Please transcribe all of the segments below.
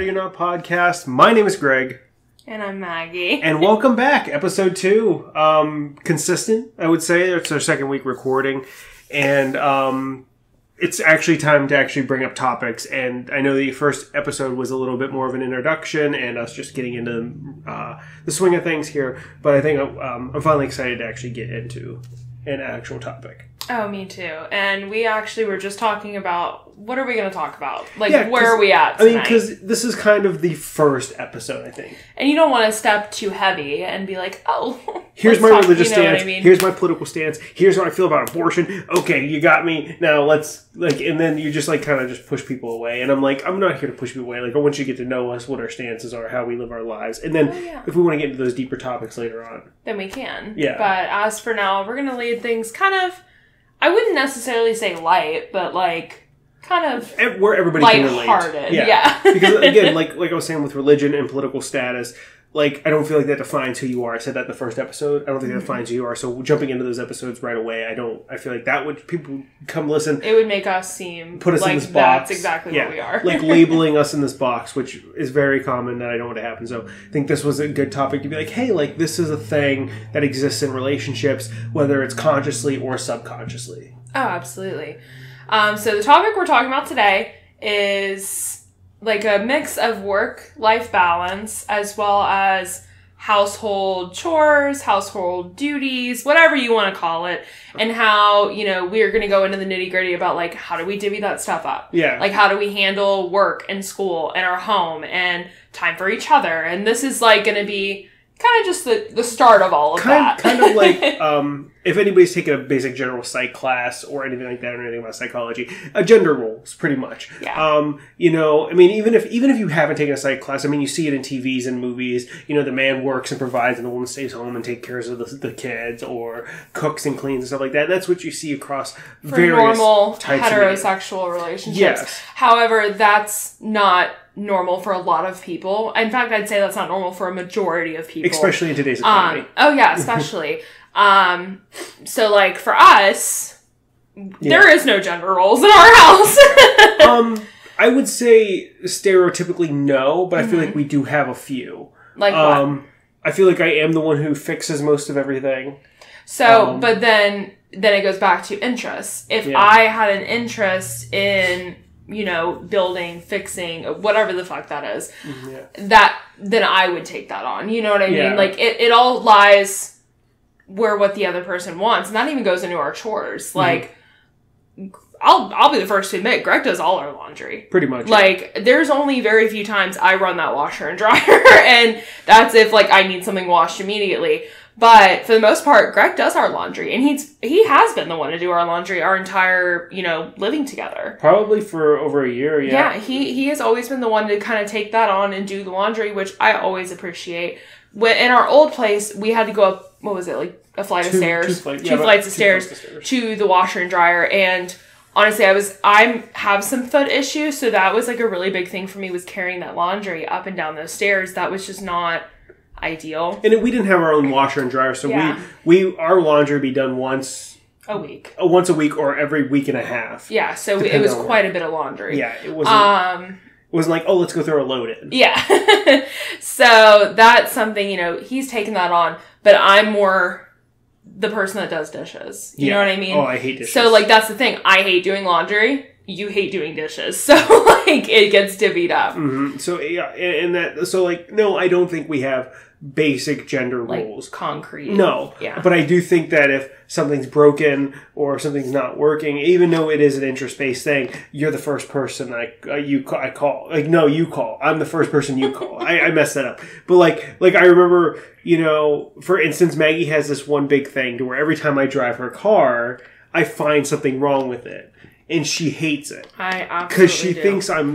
Ready or Not podcast. My name is Greg. And I'm Maggie. And welcome back. Episode 2. Consistent, I would say. It's our second week recording. And it's actually time to actually bring up topics. And I know the first episode was a little bit more of an introduction and us just getting into the swing of things here. But I think I'm finally excited to actually get into an actual topic. Oh, me too. And we actually were just talking about, what are we going to talk about? Where are we at tonight? Because this is kind of the first episode, I think. And you don't want to step too heavy and be like, oh, here's my religious stance. What I mean? Here's my political stance. Here's what I feel about abortion. Okay, you got me. Now let's, and then you just, kind of just push people away. And I'm like, I'm not here to push people away. I want you to get to know us, what our stances are, how we live our lives. And then if we want to get into those deeper topics later on, then we can. Yeah. But as for now, we're going to lead things kind of, I wouldn't necessarily say light, but kind of where everybody can relate. Lighthearted. Yeah. Because again, like I was saying with religion and political status, I don't feel like that defines who you are. I said that in the first episode. I don't think that defines who you are. So jumping into those episodes right away, I feel like that would, people come listen. It would make us put us in this box. That's exactly what we are. Labeling us in this box, which is very common that I don't want to happen. So I think this was a good topic to be like, hey, this is a thing that exists in relationships, whether it's consciously or subconsciously. Oh, absolutely. So the topic we're talking about today is a mix of work-life balance as well as household chores, household duties, whatever you want to call it, and how, we're going to go into the nitty-gritty about, how do we divvy that stuff up? Yeah. How do we handle work and school and our home and time for each other? And this is, going to be kind of just the start of all of that. Kind of if anybody's taken a basic general psych class or anything like that or anything about psychology, gender roles, pretty much. Yeah. Even if you haven't taken a psych class, you see it in TVs and movies, the man works and provides and the woman stays home and takes care of the kids or cooks and cleans and stuff like that. And that's what you see across various normal types heterosexual relationships. Yes. However, that's not normal for a lot of people. In fact, I'd say that's not normal for a majority of people. Especially in today's economy. Especially. So for us, there is no gender roles in our house. I would say stereotypically no, but I feel like we do have a few. What? I feel like I am the one who fixes most of everything. So, but then it goes back to interests. If I had an interest in building, fixing, whatever the fuck that is, then I would take that on. You know what I mean? It all lies where what the other person wants. And that even goes into our chores. I'll be the first to admit, Greg does all our laundry. Pretty much. There's only very few times I run that washer and dryer, and that's if, I need something washed immediately. But for the most part, Greg does our laundry, and he has been the one to do our laundry our entire, living together. Probably for over a year, yeah. Yeah, he has always been the one to kind of take that on and do the laundry, which I always appreciate. In our old place, we had to go up, what was it, a flight of stairs? Two flights of stairs to the washer and dryer, and honestly, I have some foot issues, so that was a really big thing for me, was carrying that laundry up and down those stairs. That was just not ideal. And we didn't have our own washer and dryer, so our laundry would be done once a week or every week and a half. Yeah, so it was quite a bit of laundry. Yeah, it wasn't. It wasn't like, oh, let's go throw a load in. Yeah. So that's something, he's taken that on, but I'm more the person that does dishes. You know what I mean? Oh, I hate dishes. So, that's the thing. I hate doing laundry. You hate doing dishes. So, it gets divvied up. Mm-hmm. So, no, I don't think we have basic gender roles. Concrete. No. Yeah. But I do think that if something's broken or something's not working, even though it is an interest-based thing, you're the first person I call. No, you call. I'm the first person you call. I messed that up. But I remember, for instance, Maggie has this one big thing to where every time I drive her car, I find something wrong with it. And she hates it. I absolutely because she thinks I'm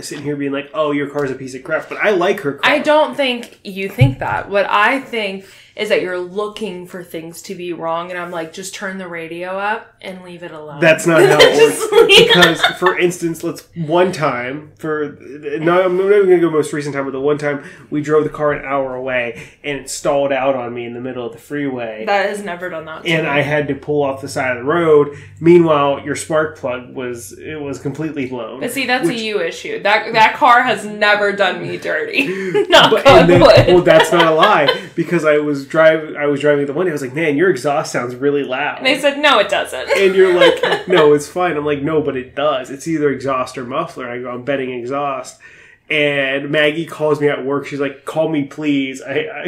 sitting here being oh, your car's a piece of crap. But I like her car. I don't think you think that. What I think is that you're looking for things to be wrong. And I'm like, just turn the radio up and leave it alone. That's not how it works. Because, for instance, I'm not even going to go most recent time, but the one time we drove the car an hour away and it stalled out on me in the middle of the freeway. That has never done that to and me. I had to pull off the side of the road. Meanwhile, your spark plug was completely blown. But see, that's a you issue. That car has never done me dirty. Well, that's not a lie, because I was driving the one day. I was like, man, your exhaust sounds really loud. And they said, no, it doesn't. And you're like, no, it's fine. I'm like, no, but it does. It's either exhaust or muffler. I go, I'm betting exhaust. And Maggie calls me at work. She's like, call me, please.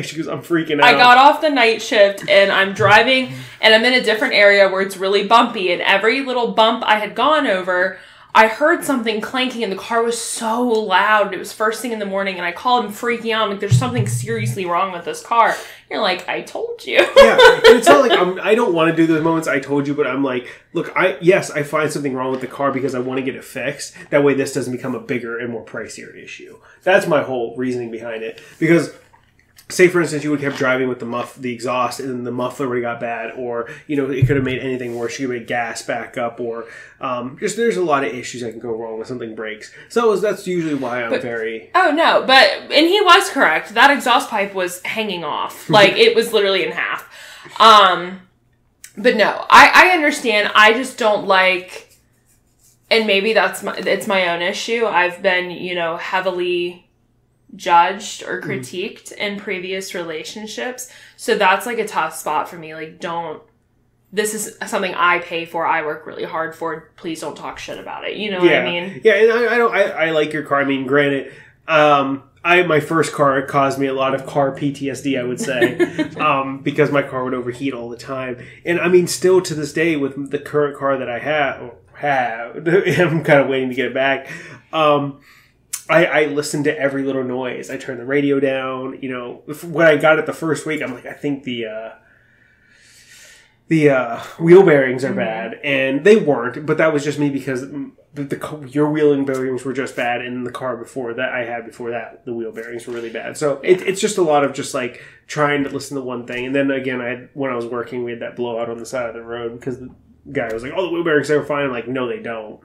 She goes, I'm freaking out. I got off the night shift, and I'm driving, and I'm in a different area where it's really bumpy, and every little bump I had gone over, I heard something clanking, and the car was so loud. It was first thing in the morning, and I called him freaking out. I'm like, there's something seriously wrong with this car. You're like, I told you. Yeah, and it's not like I don't want to do those moments, I told you, but I'm like, look, I find something wrong with the car because I want to get it fixed. That way this doesn't become a bigger and more pricier issue. That's my whole reasoning behind it. Because, say, for instance, you would have kept driving with the exhaust, and then the muffler would have got bad, or, it could have made anything worse. You could have made gas back up, or there's a lot of issues that can go wrong when something breaks. So that's usually why I'm very... Oh, no, and he was correct. That exhaust pipe was hanging off. Like, it was literally in half. But no, I understand. I just don't like... And maybe it's my own issue. I've been, heavily judged or critiqued in previous relationships. So that's like a tough spot for me. Like, this is something I pay for. I work really hard for. Please don't talk shit about it. You know what I mean? Yeah. And I like your car. I mean, granted, my first car caused me a lot of car PTSD, I would say, because my car would overheat all the time. And I mean, still to this day with the current car that I have, I'm kind of waiting to get it back. I listened to every little noise. I turned the radio down. When I got it the first week, I'm like, I think the wheel bearings are bad, and they weren't. But that was just me because your wheel bearings were just bad, and the car before that, the wheel bearings were really bad. So it's just a lot of just like trying to listen to one thing, and then again, when I was working, we had that blowout on the side of the road because the guy was like, "Oh, the wheel bearings are fine." I'm like, no, they don't.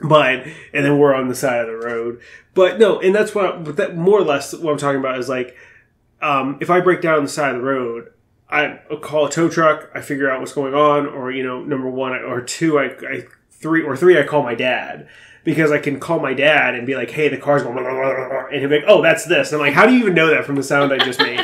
And then we're on the side of the road. But no, and that's that more or less what I'm talking about is like, if I break down on the side of the road, I call a tow truck, I figure out what's going on, or, number one, or two, three, I call my dad. Because I can call my dad and be like, hey, the car's going, blah, blah, blah, blah, and he'll be like, oh, that's this. And I'm like, how do you even know that from the sound I just made?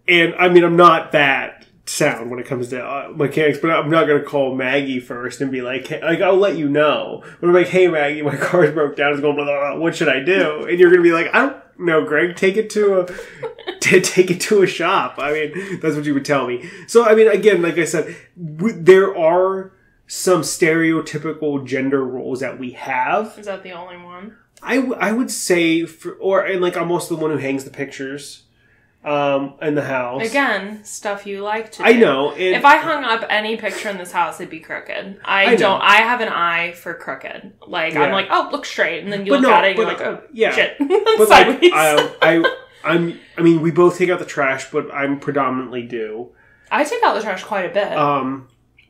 And I mean, I'm not that sound when it comes to mechanics, but I'm not going to call Maggie first and be like, hey, I'll let you know. But I'm like, hey, Maggie, my car's broke down. It's going, blah, blah, blah. What should I do? And you're going to be like, I don't know, Greg, take it to a shop. I mean, that's what you would tell me. So, I mean, again, like I said, there are some stereotypical gender roles that we have. Is that the only one? I would say, I'm also the one who hangs the pictures in the house. Again, stuff you like to do. I know. If I hung up any picture in this house, it'd be crooked. I have an eye for crooked. Like, I'm like, oh, look straight. And then you look at it and you're like, oh, shit. But sideways. I mean, we both take out the trash, but I'm predominantly do. I take out the trash quite a bit.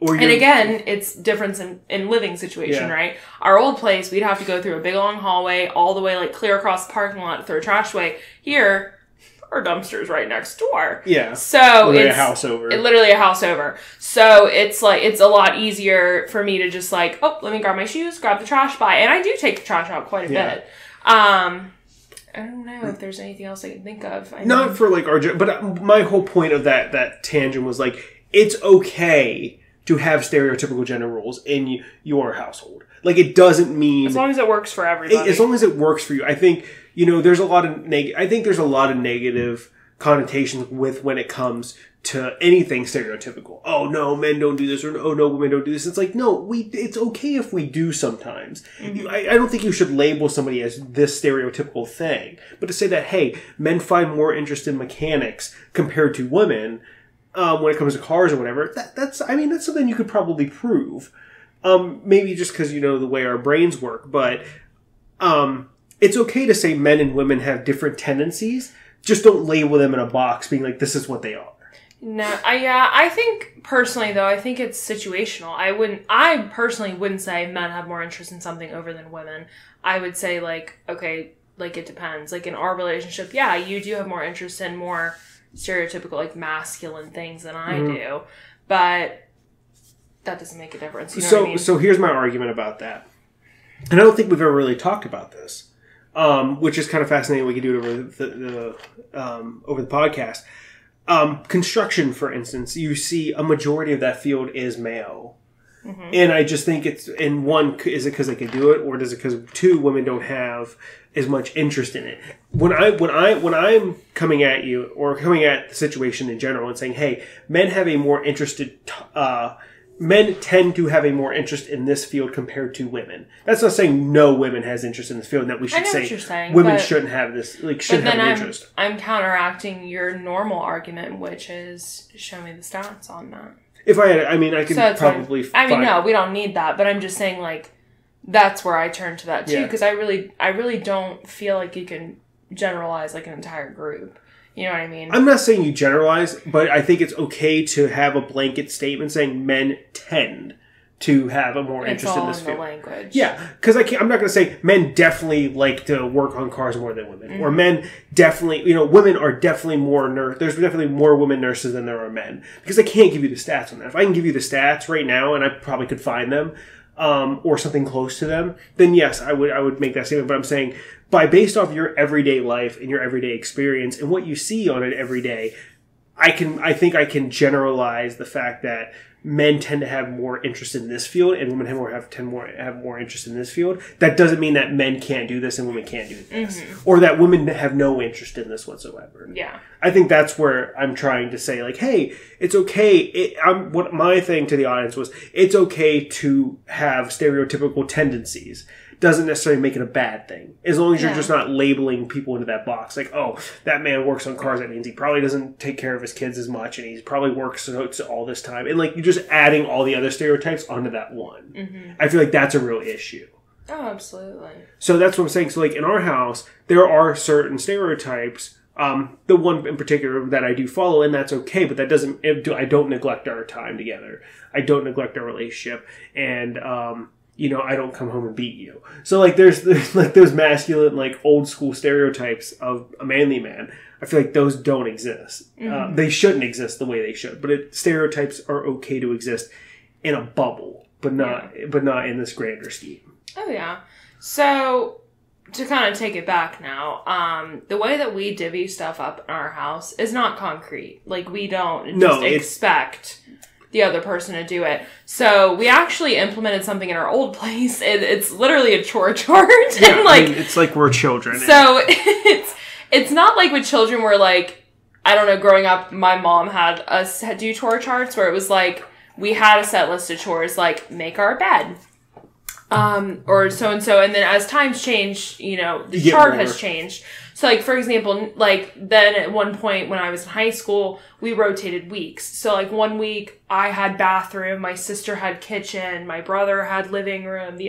And again, it's difference in living situation, right? Our old place, we'd have to go through a big long hallway all the way, like, clear across the parking lot to throw trash away. Here, our dumpster's right next door. Yeah. So literally a house over. Literally a house over. So it's like, it's a lot easier for me to just like, oh, let me grab my shoes, grab the trash by. And I do take the trash out quite a bit. I don't know if there's anything else I can think of. Not for like but my whole point of that tangent was like, it's okay to have stereotypical gender roles in your household. Like, it doesn't mean... As long as it works for everybody. As long as it works for you. I think, there's a lot of negative connotations with when it comes to anything stereotypical. Oh, no, men don't do this, or oh, no, women don't do this. It's like, no, it's okay if we do sometimes. Mm-hmm. I don't think you should label somebody as this stereotypical thing. But to say that, hey, men find more interest in mechanics compared to women... when it comes to cars or whatever, that's something you could probably prove. Maybe just because, the way our brains work, but it's okay to say men and women have different tendencies just don't label them in a box being like, this is what they are. No, I think personally though, I think it's situational. I personally wouldn't say men have more interest in something over than women. I would say like, okay, like it depends. Like in our relationship, yeah, you do have more interest in more stereotypical like masculine things than I do, but that doesn't make a difference. You know what I mean? So here's my argument about that. And I don't think we've ever really talked about this, which is kind of fascinating. We can do it over the podcast. Construction, for instance, you see a majority of that field is male. Mm-hmm. And I just think it's, in one, is it because they can do it, or is it because, two, women don't have as much interest in it? When I'm coming at you, or coming at the situation in general and saying, hey, men tend to have a more interest in this field compared to women. That's not saying no women has interest in this field, and that we should say women shouldn't have this, like, shouldn't have an interest. I'm counteracting your normal argument, which is, show me the stats on that. If I had, I could probably find... no, we don't need that, but I'm just saying, like, that's where I turn to that, too, because I really don't feel like you can generalize, like, an entire group. You know what I mean? I'm not saying you generalize, but I think it's okay to have a blanket statement saying men tend to have a more interest in this field. It's all in the language. Yeah, because I'm not going to say men definitely like to work on cars more than women, or men definitely, women are definitely more there's definitely more women nurses than there are men, because I can't give you the stats on that. If I can give you the stats right now, and I probably could find them, or something close to them, then yes, I would make that statement. But I'm saying, based off your everyday life and your everyday experience and what you see on it every day, I think I can generalize the fact that men tend to have more interest in this field and women have more interest in this field. That doesn't mean that men can't do this and women can't do this, or that women have no interest in this whatsoever. Yeah, I think that's where I'm trying to say, like, hey, it's okay. What my thing to the audience was, it's okay to have stereotypical tendencies. Doesn't necessarily make it a bad thing, as long as you're just not labeling people into that box. Like, oh, that man works on cars. That means he probably doesn't take care of his kids as much, and he probably works all this time. And like, you're just adding all the other stereotypes onto that one. Mm-hmm. I feel like that's a real issue. Oh, absolutely. So that's what I'm saying. So like in our house, there are certain stereotypes. The one in particular that I do follow, and that's okay. But that doesn't. I don't neglect our time together. I don't neglect our relationship, and I don't come home and beat you. So, like, there's like those masculine, like, old school stereotypes of a manly man. I feel like those don't exist. Mm-hmm. They shouldn't exist the way they should. But stereotypes are okay to exist in a bubble, but not in this grander scheme. Oh, yeah. So, to kind of take it back now, the way that we divvy stuff up in our house is not concrete. Like, we don't expect the other person to do it. So we actually implemented something in our old place. It's literally a chore chart. Yeah, and it's like we're children. So it's not like with children where, like, I don't know, growing up, my mom had us do chore charts where it was like, we had a set list of chores, like make our bed. Or so-and-so. And then as times change, the chart has changed. So, like, for example, like, then at one point when I was in high school, we rotated weeks. So, like, 1 week I had bathroom, my sister had kitchen, my brother had living room,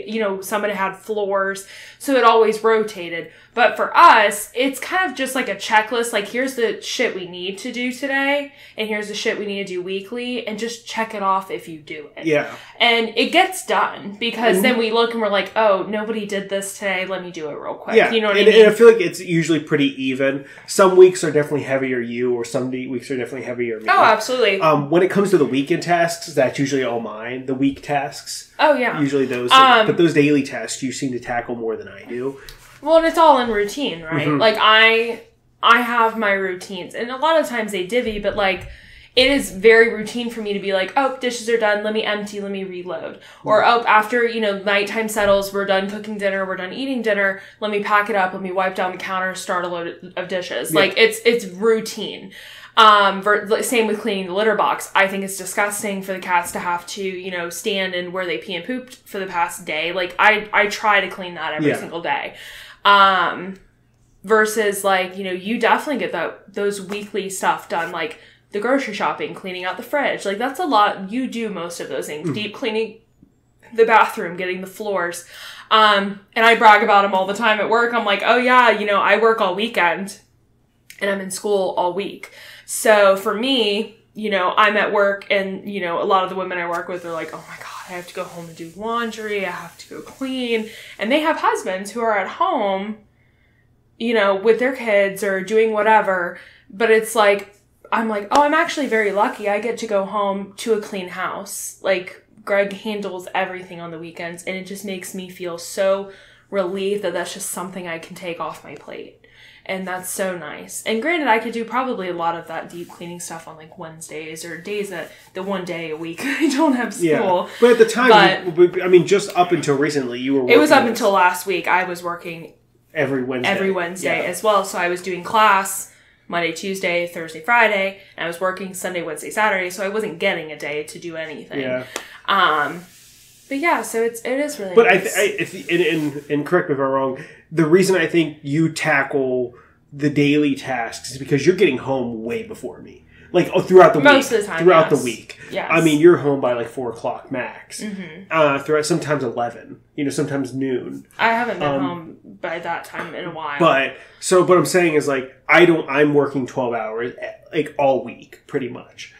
somebody had floors. So it always rotated. But for us, it's kind of just like a checklist. Like, here's the shit we need to do today, and here's the shit we need to do weekly, and just check it off if you do it. Yeah. And it gets done, because then we look and we're like, oh, nobody did this today, let me do it real quick. Yeah. You know what I mean? And I feel like it's usually pretty even. Some weeks are definitely heavier you, or some weeks are definitely heavier me. Oh, absolutely. When it comes to the weekend tasks, that's usually all mine. The week tasks. Oh, yeah. Usually those. But those daily tasks you seem to tackle more than I do. Well, and it's all in routine, right? Mm-hmm. Like, I have my routines, and a lot of times they divvy, but, like, it is very routine for me to be like, oh, dishes are done, let me empty, let me reload. Mm-hmm. Or, oh, after, nighttime settles, we're done cooking dinner, we're done eating dinner, let me pack it up, let me wipe down the counter, start a load of dishes. Yeah. Like, it's routine. Same with cleaning the litter box. I think it's disgusting for the cats to have to, stand in where they pee and pooped for the past day. Like, I try to clean that every single day. Versus, like, you definitely get those weekly stuff done, like the grocery shopping, cleaning out the fridge. Like, that's a lot. You do most of those things. Deep cleaning the bathroom, getting the floors. And I brag about them all the time at work. I'm like, oh yeah, I work all weekend. and I'm in school all week. So for me, you know, I'm at work and, you know, a lot of the women I work with are like, oh my God, I have to go home and do laundry. I have to go clean. And they have husbands who are at home, you know, with their kids or doing whatever. But it's like, I'm like, oh, I'm actually very lucky. I get to go home to a clean house. Like, Greg handles everything on the weekends, and it just makes me feel so relieved that that's just something I can take off my plate. And that's so nice. And granted, I could do probably a lot of that deep cleaning stuff on like Wednesdays or days that the one day a week I don't have school. Yeah. But at the time, I mean, just up until recently, you were working. It was up until last week. I was working every Wednesday as well. So I was doing class Monday, Tuesday, Thursday, Friday, and I was working Sunday, Wednesday, Saturday. So I wasn't getting a day to do anything. Yeah. But yeah, so it is really but nice. And correct me if I'm wrong, the reason I think you tackle the daily tasks is because you're getting home way before me. Like, throughout the week. Most of the time, throughout the week. Yes. I mean, you're home by like 4 o'clock max. Mm-hmm. Throughout, sometimes 11. You know, sometimes noon. I haven't been home by that time in a while. But what I'm saying is, like, I'm working 12 hours, like, all week, pretty much.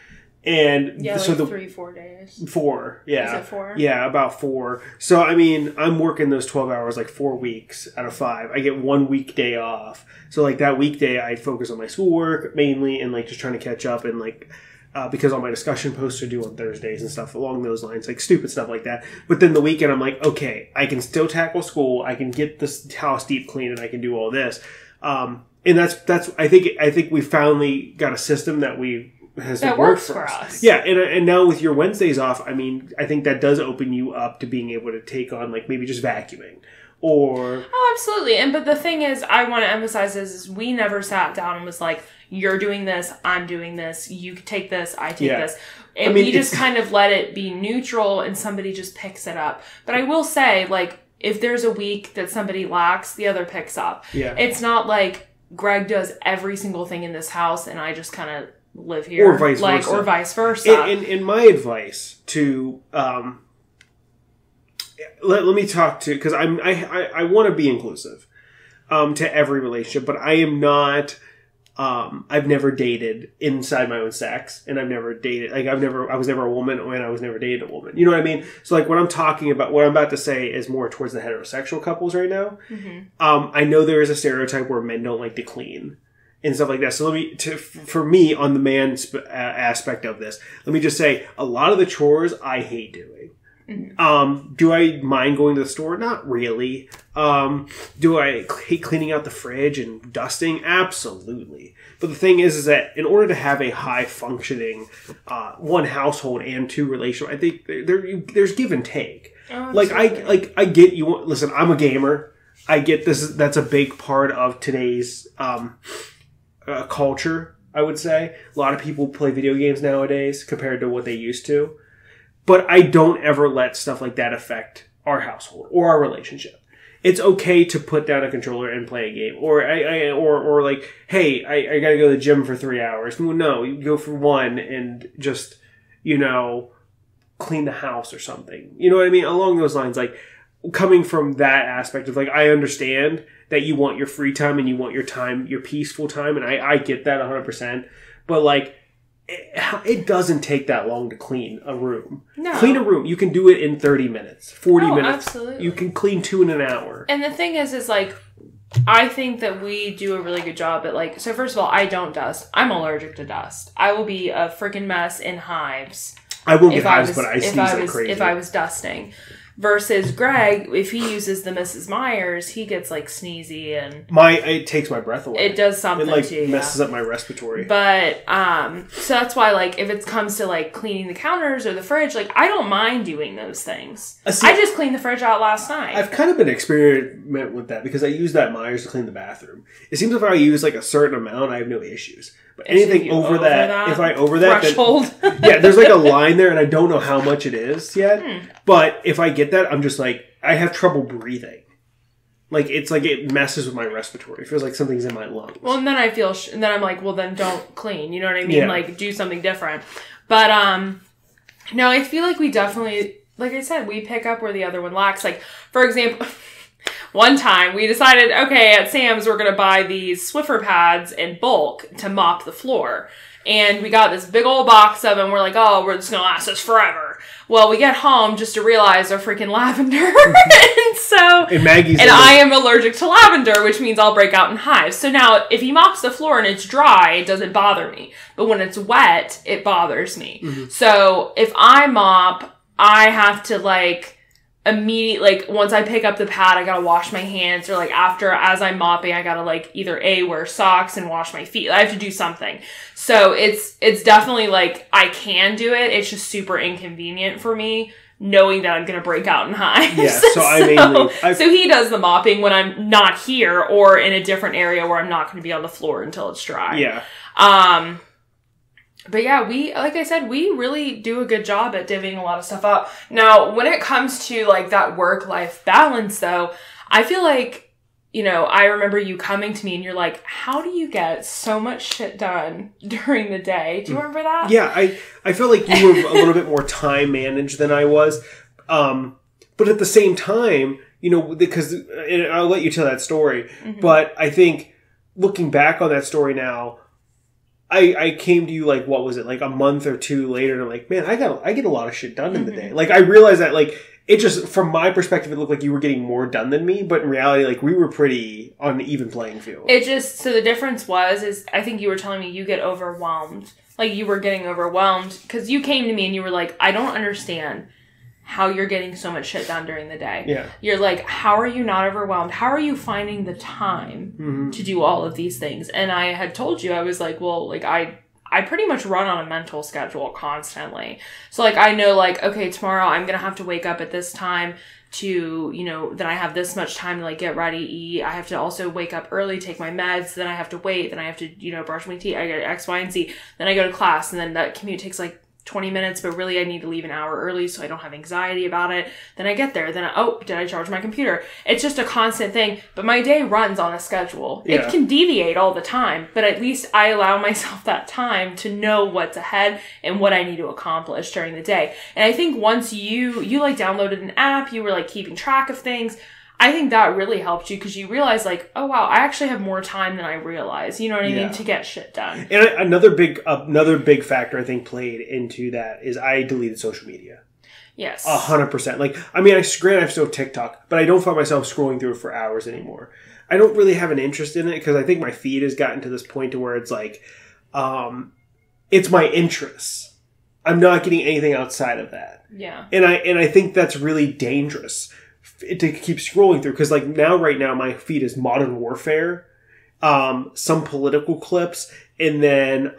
And yeah, so like 3-4 days. 4, yeah. Is it 4? Yeah, about 4. So, I mean, I'm working those 12 hours like 4 weeks out of 5. I get 1 weekday off. So, like, that weekday, I focus on my schoolwork mainly and, like, just trying to catch up and, like, because all my discussion posts are due on Thursdays and stuff along those lines, like, stupid stuff like that. But then the weekend, I'm like, okay, I can still tackle school. I can get this house deep clean and I can do all this. And that's I think we finally got a system that works for us. Yeah, and now with your Wednesdays off, I mean, I think that does open you up to being able to take on, like, maybe just vacuuming or... Oh, absolutely. But the thing is, I want to emphasize is we never sat down and was like, you're doing this, I'm doing this, you take this, I take this. And we just kind of let it be neutral and somebody just picks it up. But I will say, like, if there's a week that somebody lacks, the other picks up. Yeah. It's not like Greg does every single thing in this house and I just kind of live here. Or vice versa. And my advice to... Let me talk to... Because I want to be inclusive to every relationship, but I am not... I've never dated inside my own sex, and I've never dated... Like, I was never a woman, and I was never dated a woman. You know what I mean? So, like, what I'm talking about... What I'm about to say is more towards the heterosexual couples right now. Mm-hmm. I know there is a stereotype where men don't like to clean and stuff like that. So for me, on the man aspect of this, let me just say, a lot of the chores I hate doing. Mm-hmm. Do I mind going to the store? Not really. Do I hate cleaning out the fridge and dusting? Absolutely. But the thing is that in order to have a high functioning, one household and two relationship, I think there's give and take. Oh, I get you. Listen, I'm a gamer. I get this. That's a big part of today's, culture, I would say. A lot of people play video games nowadays compared to what they used to. But I don't ever let stuff like that affect our household or our relationship. It's okay to put down a controller and play a game. Or like, hey, I gotta go to the gym for 3 hours. No, you go for 1 and just, clean the house or something. You know what I mean? Along those lines, like, coming from that aspect of, like, I understand that you want your free time and you want your time, your peaceful time, and I get that 100%. But, like, it doesn't take that long to clean a room. No. Clean a room. You can do it in 30 minutes, 40 minutes. Absolutely. You can clean 2 in an hour. And the thing is like, I think that we do a really good job at, like, so first of all, I don't dust. I'm allergic to dust. I will be a freaking mess in hives. I will get hives, but I sneeze like crazy. If I was dusting. Versus Greg, if he uses the Mrs. Myers, he gets, like, sneezy and... It takes my breath away. It does something, It messes up my respiratory. But, so that's why, like, if it comes to, like, cleaning the counters or the fridge, like, I don't mind doing those things. I just cleaned the fridge out last night. I've kind of been experimenting with that because I use that Myers to clean the bathroom. It seems if I use, like, a certain amount, I have no issues. But anything over that, if I over that, threshold. Then, yeah, there's like a line there, and I don't know how much it is yet. But if I get that, I'm just like, I have trouble breathing. Like, it's like it messes with my respiratory. It feels like something's in my lungs. Well, and then I feel, and then I'm like, well, then don't clean. You know what I mean? Yeah. Like, do something different. But, no, I feel like we definitely, like I said, we pick up where the other one lacks. Like, for example, one time we decided, okay, at Sam's we're going to buy these Swiffer pads in bulk to mop the floor. And we got this big old box of them. We're like, oh, we're just going to last us forever. Well, we get home just to realize they're freaking lavender. And I am allergic to lavender, which means I'll break out in hives. So now if he mops the floor and it's dry, it doesn't bother me. But when it's wet, it bothers me. Mm-hmm. So if I mop, I have to immediately, once I pick up the pad, I gotta wash my hands, or as I'm mopping, I gotta either wear socks and wash my feet. I have to do something. So it's definitely I can do it. It's just super inconvenient for me knowing that I'm gonna break out in hives. Yeah, so he does the mopping when I'm not here or in a different area where I'm not gonna be on the floor until it's dry. Yeah. But yeah, like I said, we really do a good job at divvying a lot of stuff up. Now, when it comes to that work-life balance though, I feel I remember you coming to me and you're like, how do you get so much shit done during the day? Do you remember that? Yeah, I feel like you were a little bit more time managed than I was. But at the same time, because I'll let you tell that story, mm-hmm. but I think looking back on that story now, I came to you what was it, a month or two later, and I'm like, man, I get a lot of shit done in the day. I realized that it just, from my perspective, it looked like you were getting more done than me, but in reality, we were pretty on an even playing field. So the difference is I think you were telling me you get overwhelmed. You were getting overwhelmed because you came to me and you were like, I don't understand how you're getting so much shit done during the day. Yeah. You're like, how are you not overwhelmed? How are you finding the time mm-hmm. to do all of these things? And I had told you, I was like, well, I pretty much run on a mental schedule constantly. So I know okay, tomorrow I'm going to have to wake up at this time to, then I have this much time to get ready, eat. I have to also wake up early, take my meds. Then I have to wait. Then I have to, brush my teeth. I get X, Y, and Z. Then I go to class, and then that commute takes 20 minutes, but really I need to leave an hour early so I don't have anxiety about it. Then I get there. Then did I charge my computer? It's just a constant thing. But my day runs on a schedule. Yeah. It can deviate all the time, but at least I allow myself that time to know what's ahead and what I need to accomplish during the day. And I think once you downloaded an app, you were keeping track of things. I think that really helped you because you realize oh wow, I actually have more time than I realize. You know what I mean? To get shit done. And another big factor I think played into that is I deleted social media. Yes. 100%. I have still TikTok, but I don't find myself scrolling through it for hours anymore. I don't really have an interest in it because I think my feed has gotten to this point to where it's it's my interests. I'm not getting anything outside of that. Yeah. And I think that's really dangerous to keep scrolling through because right now my feed is Modern Warfare, some political clips, and then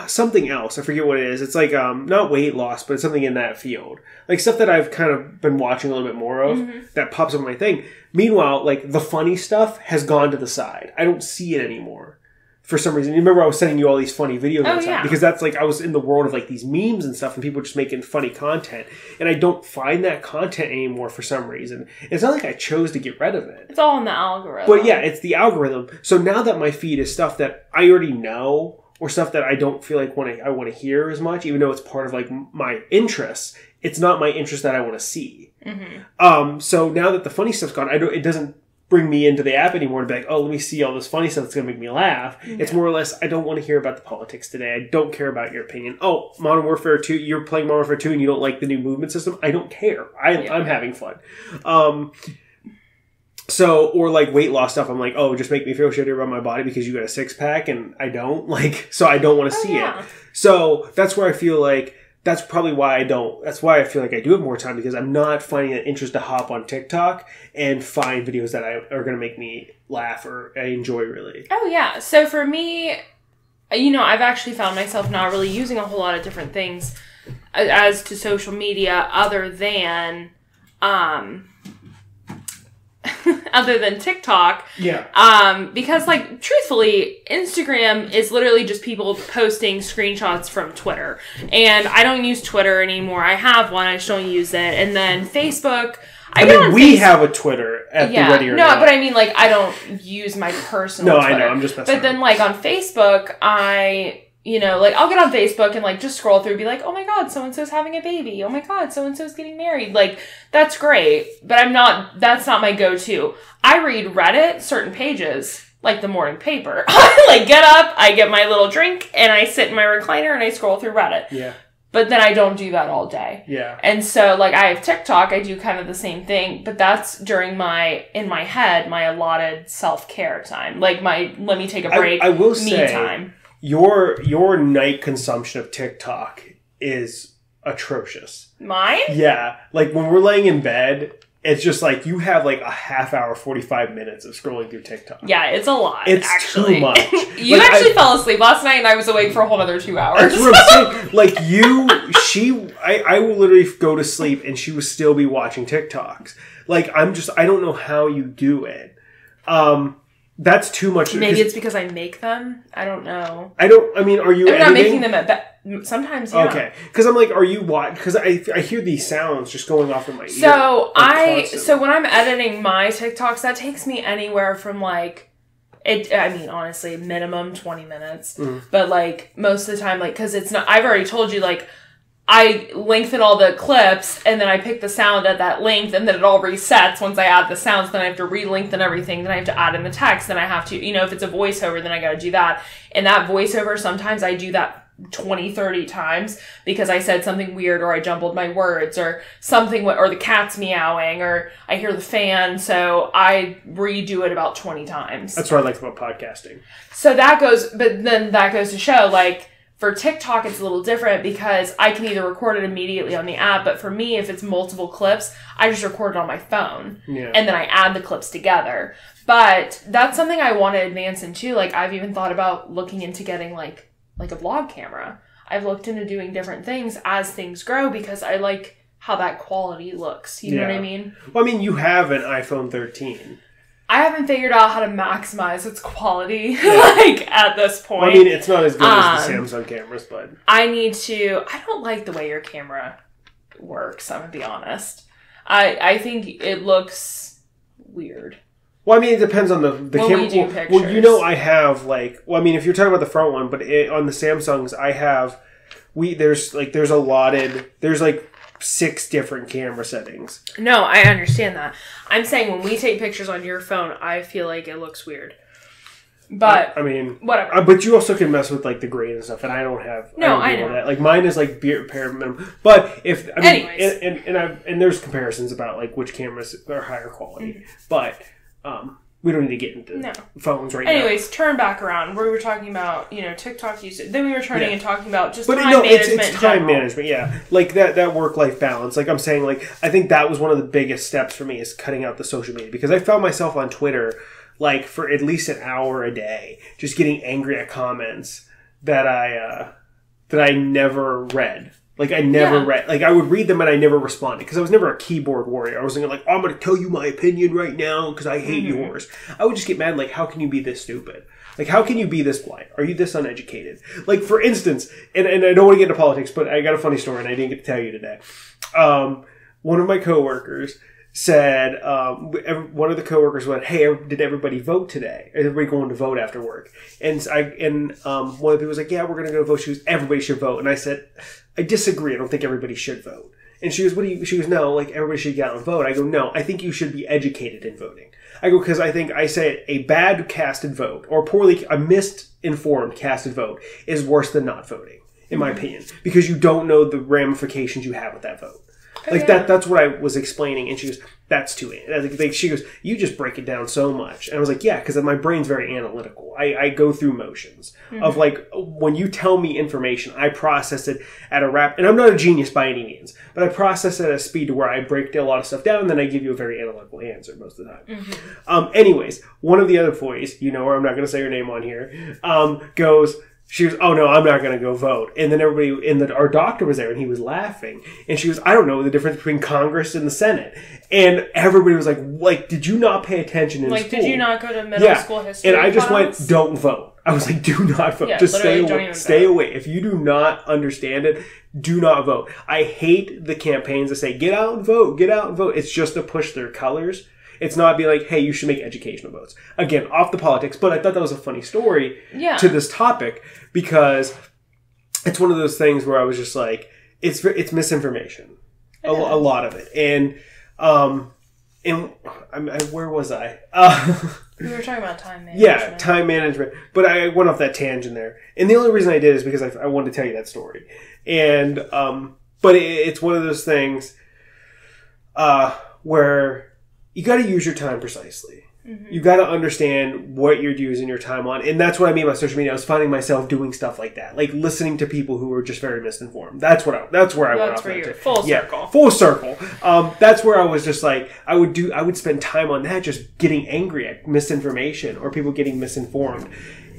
something else. I forget what it is. It's not weight loss, but it's something in that field, stuff that I've kind of been watching a little bit more of mm-hmm. that pops up on my thing. Meanwhile, the funny stuff has gone to the side. I don't see it anymore. For some reason. You remember I was sending you all these funny videos all the time because that's I was in the world of these memes and stuff and people just making funny content. And I don't find that content anymore for some reason. It's not I chose to get rid of it. It's all in the algorithm. But yeah, it's the algorithm. So now that my feed is stuff that I already know or stuff that I don't feel I want to hear as much, even though it's part of my interests, it's not my interest that I want to see. Mm-hmm. So now that the funny stuff's gone, it doesn't bring me into the app anymore to be let me see all this funny stuff that's going to make me laugh. Yeah. It's more or less, I don't want to hear about the politics today. I don't care about your opinion. Oh, Modern Warfare 2, you're playing Modern Warfare 2 and you don't like the new movement system? I don't care. I'm having fun. So, or weight loss stuff, I'm just make me feel shitty about my body because you got a six-pack and I don't. So I don't want to see it. So that's where I feel that's probably why I don't. That's why I feel I do have more time because I'm not finding an interest to hop on TikTok and find videos that are going to make me laugh or I enjoy really. Oh, yeah. So for me, I've actually found myself not really using a whole lot of different things as to social media other than other than TikTok. Yeah. Because, truthfully, Instagram is literally just people posting screenshots from Twitter. And I don't use Twitter anymore. I have one. I just don't use it. And then Facebook... we have a Twitter at the Ready or Not. No, but I mean, I don't use my personal Twitter. I know. I'm just messing But then, on Facebook, you know, like, I'll get on Facebook and, like, just scroll through and be like, oh my god, so-and-so's having a baby. Oh my god, so-and-so's getting married. Like, that's great, but that's not my go-to. I read Reddit, certain pages, like the morning paper. I, like, get up, I get my little drink, and I sit in my recliner and I scroll through Reddit. Yeah. But then I don't do that all day. Yeah. And so, like, I have TikTok, I do kind of the same thing, but that's during in my head, my allotted self-care time. Like, let me take a break, I will say, time. Your night consumption of TikTok is atrocious. Mine? Yeah. Like, when we're laying in bed, it's just like you have like a half hour, 45 minutes of scrolling through TikTok. Yeah, it's a lot. It's actually too much. You like, actually fell asleep last night and I was awake for a whole other 2 hours. That's what I'm saying. Like I will literally go to sleep and she will still be watching TikToks. Like, I don't know how you do it. That's too much. Maybe it's because I make them. I don't know. Are you editing? I'm not making them sometimes, yeah. Okay. Because I'm like, are you watching? Because I hear these sounds just going off in my ear. So when I'm editing my TikToks, that takes me anywhere from like, honestly, minimum 20 minutes. Mm. But like, most of the time, like, because it's not, I've already told you, like, I lengthen all the clips, and then I pick the sound at that length, and then it all resets once I add the sounds. Then I have to re-lengthen everything. Then I have to add in the text. Then I have to, if it's a voiceover, then I got to do that. And that voiceover, sometimes I do that 20, 30 times because I said something weird, or I jumbled my words, or something, or the cat's meowing, or I hear the fan. So I redo it about 20 times. That's what I like about podcasting. So that goes to show, like, for TikTok, it's a little different because I can either record it immediately on the app, but for me, if it's multiple clips, I just record it on my phone. Yeah. And then I add the clips together. But that's something I want to advance into. Like, I've even thought about looking into getting, like a vlog camera. I've looked into doing different things as things grow because I like how that quality looks. You know what I mean? Well, you have an iPhone 13. I haven't figured out how to maximize its quality, like, at this point. Well, it's not as good as the Samsung cameras, but... I don't like the way your camera works, I'm gonna be honest. I think it looks weird. Well, it depends on the camera. We do pictures. Well, I have, like... Well, if you're talking about the front one, but on the Samsungs, I have... There's 6 different camera settings. No, I understand that. I'm saying when we take pictures on your phone, I feel like it looks weird. But whatever. But you also can mess with like the grain and stuff, and I don't have. No, I know that. Like, mine is like bare minimum. But if anyways, and there's comparisons about like which cameras are higher quality, but we don't need to get into phones right now. Anyways, turn back around. We were talking about, TikTok usage. Then we were turning and talking about just time management. It's time management, yeah. Like that work-life balance. Like I'm saying, like, I think that was one of the biggest steps for me is cutting out the social media. Because I found myself on Twitter, like, for at least an hour a day, just getting angry at comments that I never read. Like, I never read. Like, I would read them and I never responded. Because I was never a keyboard warrior. I wasn't like, I'm going to tell you my opinion right now because I hate yours. I would just get mad, like, how can you be this stupid? Like, how can you be this blind? Are you this uneducated? Like, for instance, and I don't want to get into politics, but I got a funny story and I didn't get to tell you today. One of my coworkers said, one of the coworkers went, hey, did everybody vote today? Is everybody going to vote after work? And one of the people was like, yeah, we're going to go vote. She goes, everybody should vote. And I said, I disagree. I don't think everybody should vote. And she goes, she goes, no, like, everybody should get out and vote. I go, no, I think you should be educated in voting. I go, because I say a bad casted vote or a misinformed casted vote is worse than not voting, in my opinion, because you don't know the ramifications you have with that vote. Like, that's what I was explaining. And she goes, that's too... She goes, you just break it down so much. And I was like, yeah, because my brain's very analytical. I go through motions of, like, when you tell me information, I process it at a and I'm not a genius by any means, but I process it at a speed to where I break a lot of stuff down, and then I give you a very analytical answer most of the time. Anyways, one of the other boys, or I'm not going to say her name on here, goes... She was, oh no, I'm not going to go vote. And then our doctor was there and he was laughing. And she was, I don't know the difference between Congress and the Senate. And everybody was like, did you not pay attention in school? Like, did you not go to middle school history And I just went, don't vote. I was like, do not vote. Just stay away. If you do not understand it, do not vote. I hate the campaigns that say, get out and vote, get out and vote. It's just to push their colors. It's not be like, hey, you should make educational votes. Again, off the politics, but I thought that was a funny story to this topic because it's one of those things where I was just like, it's misinformation, a lot of it, and where was I? We were talking about time management. Yeah, time management. But I went off that tangent there, and the only reason I did is because I wanted to tell you that story, and but it's one of those things where you got to use your time precisely. Mm-hmm. You got to understand what you're using your time on. And that's what I mean by social media. I was finding myself doing stuff like that. Like listening to people who were just very misinformed. That's where I went off. That's full circle. Yeah, full circle. That's where I was just like, I would spend time on that just getting angry at misinformation or people getting misinformed.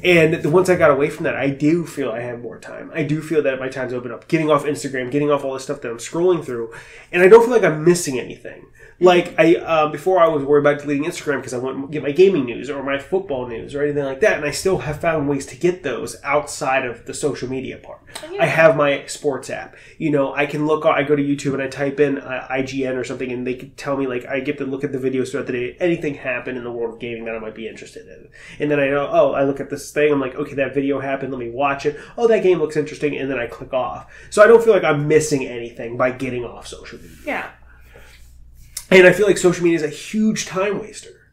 And once I got away from that, I do feel I have more time. I do feel that my time's opened up. Getting off Instagram, getting off all the stuff that I'm scrolling through. And I don't feel like I'm missing anything. Like, before I was worried about deleting Instagram because I wouldn't get my gaming news or my football news or anything like that. And I still have found ways to get those outside of the social media part. Yeah. I have my sports app. You know, I can I go to YouTube and I type in IGN or something and they can tell me, like, I get to look at the videos throughout the day. Anything happen in the world of gaming that I might be interested in. And then I know, I look at this thing. I'm like, okay, that video happened. Let me watch it. Oh, that game looks interesting. And then I click off. So I don't feel like I'm missing anything by getting off social media. Yeah. And I feel like social media is a huge time waster.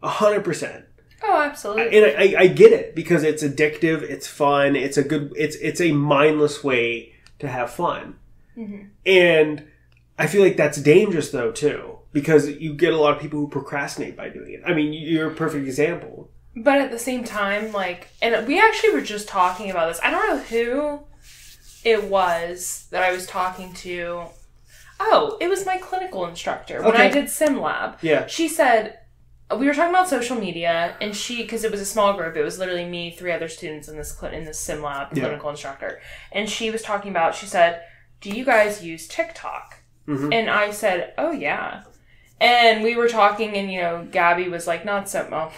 100%. Oh, absolutely. And I get it because it's addictive, it's fun, it's a mindless way to have fun. Mm-hmm. And I feel like that's dangerous though too, because you get a lot of people who procrastinate by doing it. I mean, you're a perfect example. But at the same time, like, and we actually were just talking about this. I don't know who it was that I was talking to. Oh, it was my clinical instructor when I did SimLab. Yeah. She said, we were talking about social media, and because it was a small group, it was literally me, 3 other students in this SimLab clinical instructor. And she was talking about, she said, do you guys use TikTok? Mm-hmm. And I said, oh yeah. And we were talking and, you know, Gabby was like, not so much.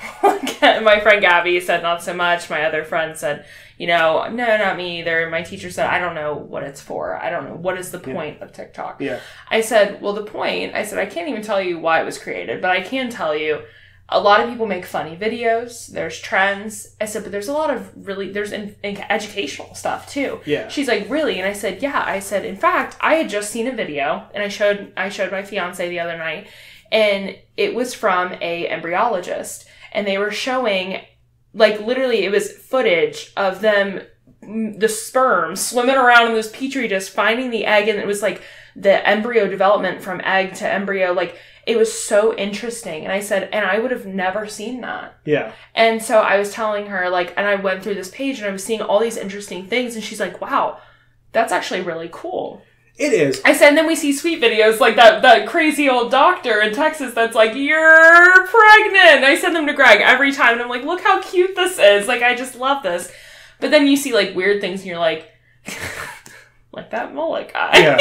My friend Gabby said not so much. My other friend said, you know, no, not me either. My teacher said, I don't know what it's for. I don't know. What is the point of TikTok? Yeah. I said, well, I can't even tell you why it was created, but I can tell you a lot of people make funny videos. There's trends. I said, but there's a lot of there's educational stuff too. Yeah. She's like, really? And I said, yeah. I said, in fact, I had just seen a video and I showed my fiance the other night. And it was from a embryologist. And they were showing, like, literally, it was footage of them, the sperm, swimming around in this petri dish, finding the egg. And it was, like, the embryo development from egg to embryo. Like, it was so interesting. And I said, and I would have never seen that. Yeah. And so I was telling her, like, and I went through this page and I was seeing all these interesting things. And she's like, wow, that's actually really cool. It is. I said, and then we see sweet videos like that crazy old doctor in Texas that's like, you're pregnant. I send them to Greg every time. And I'm like, look how cute this is. Like, I just love this. But then you see like weird things and you're like, like that mullet guy. Yeah.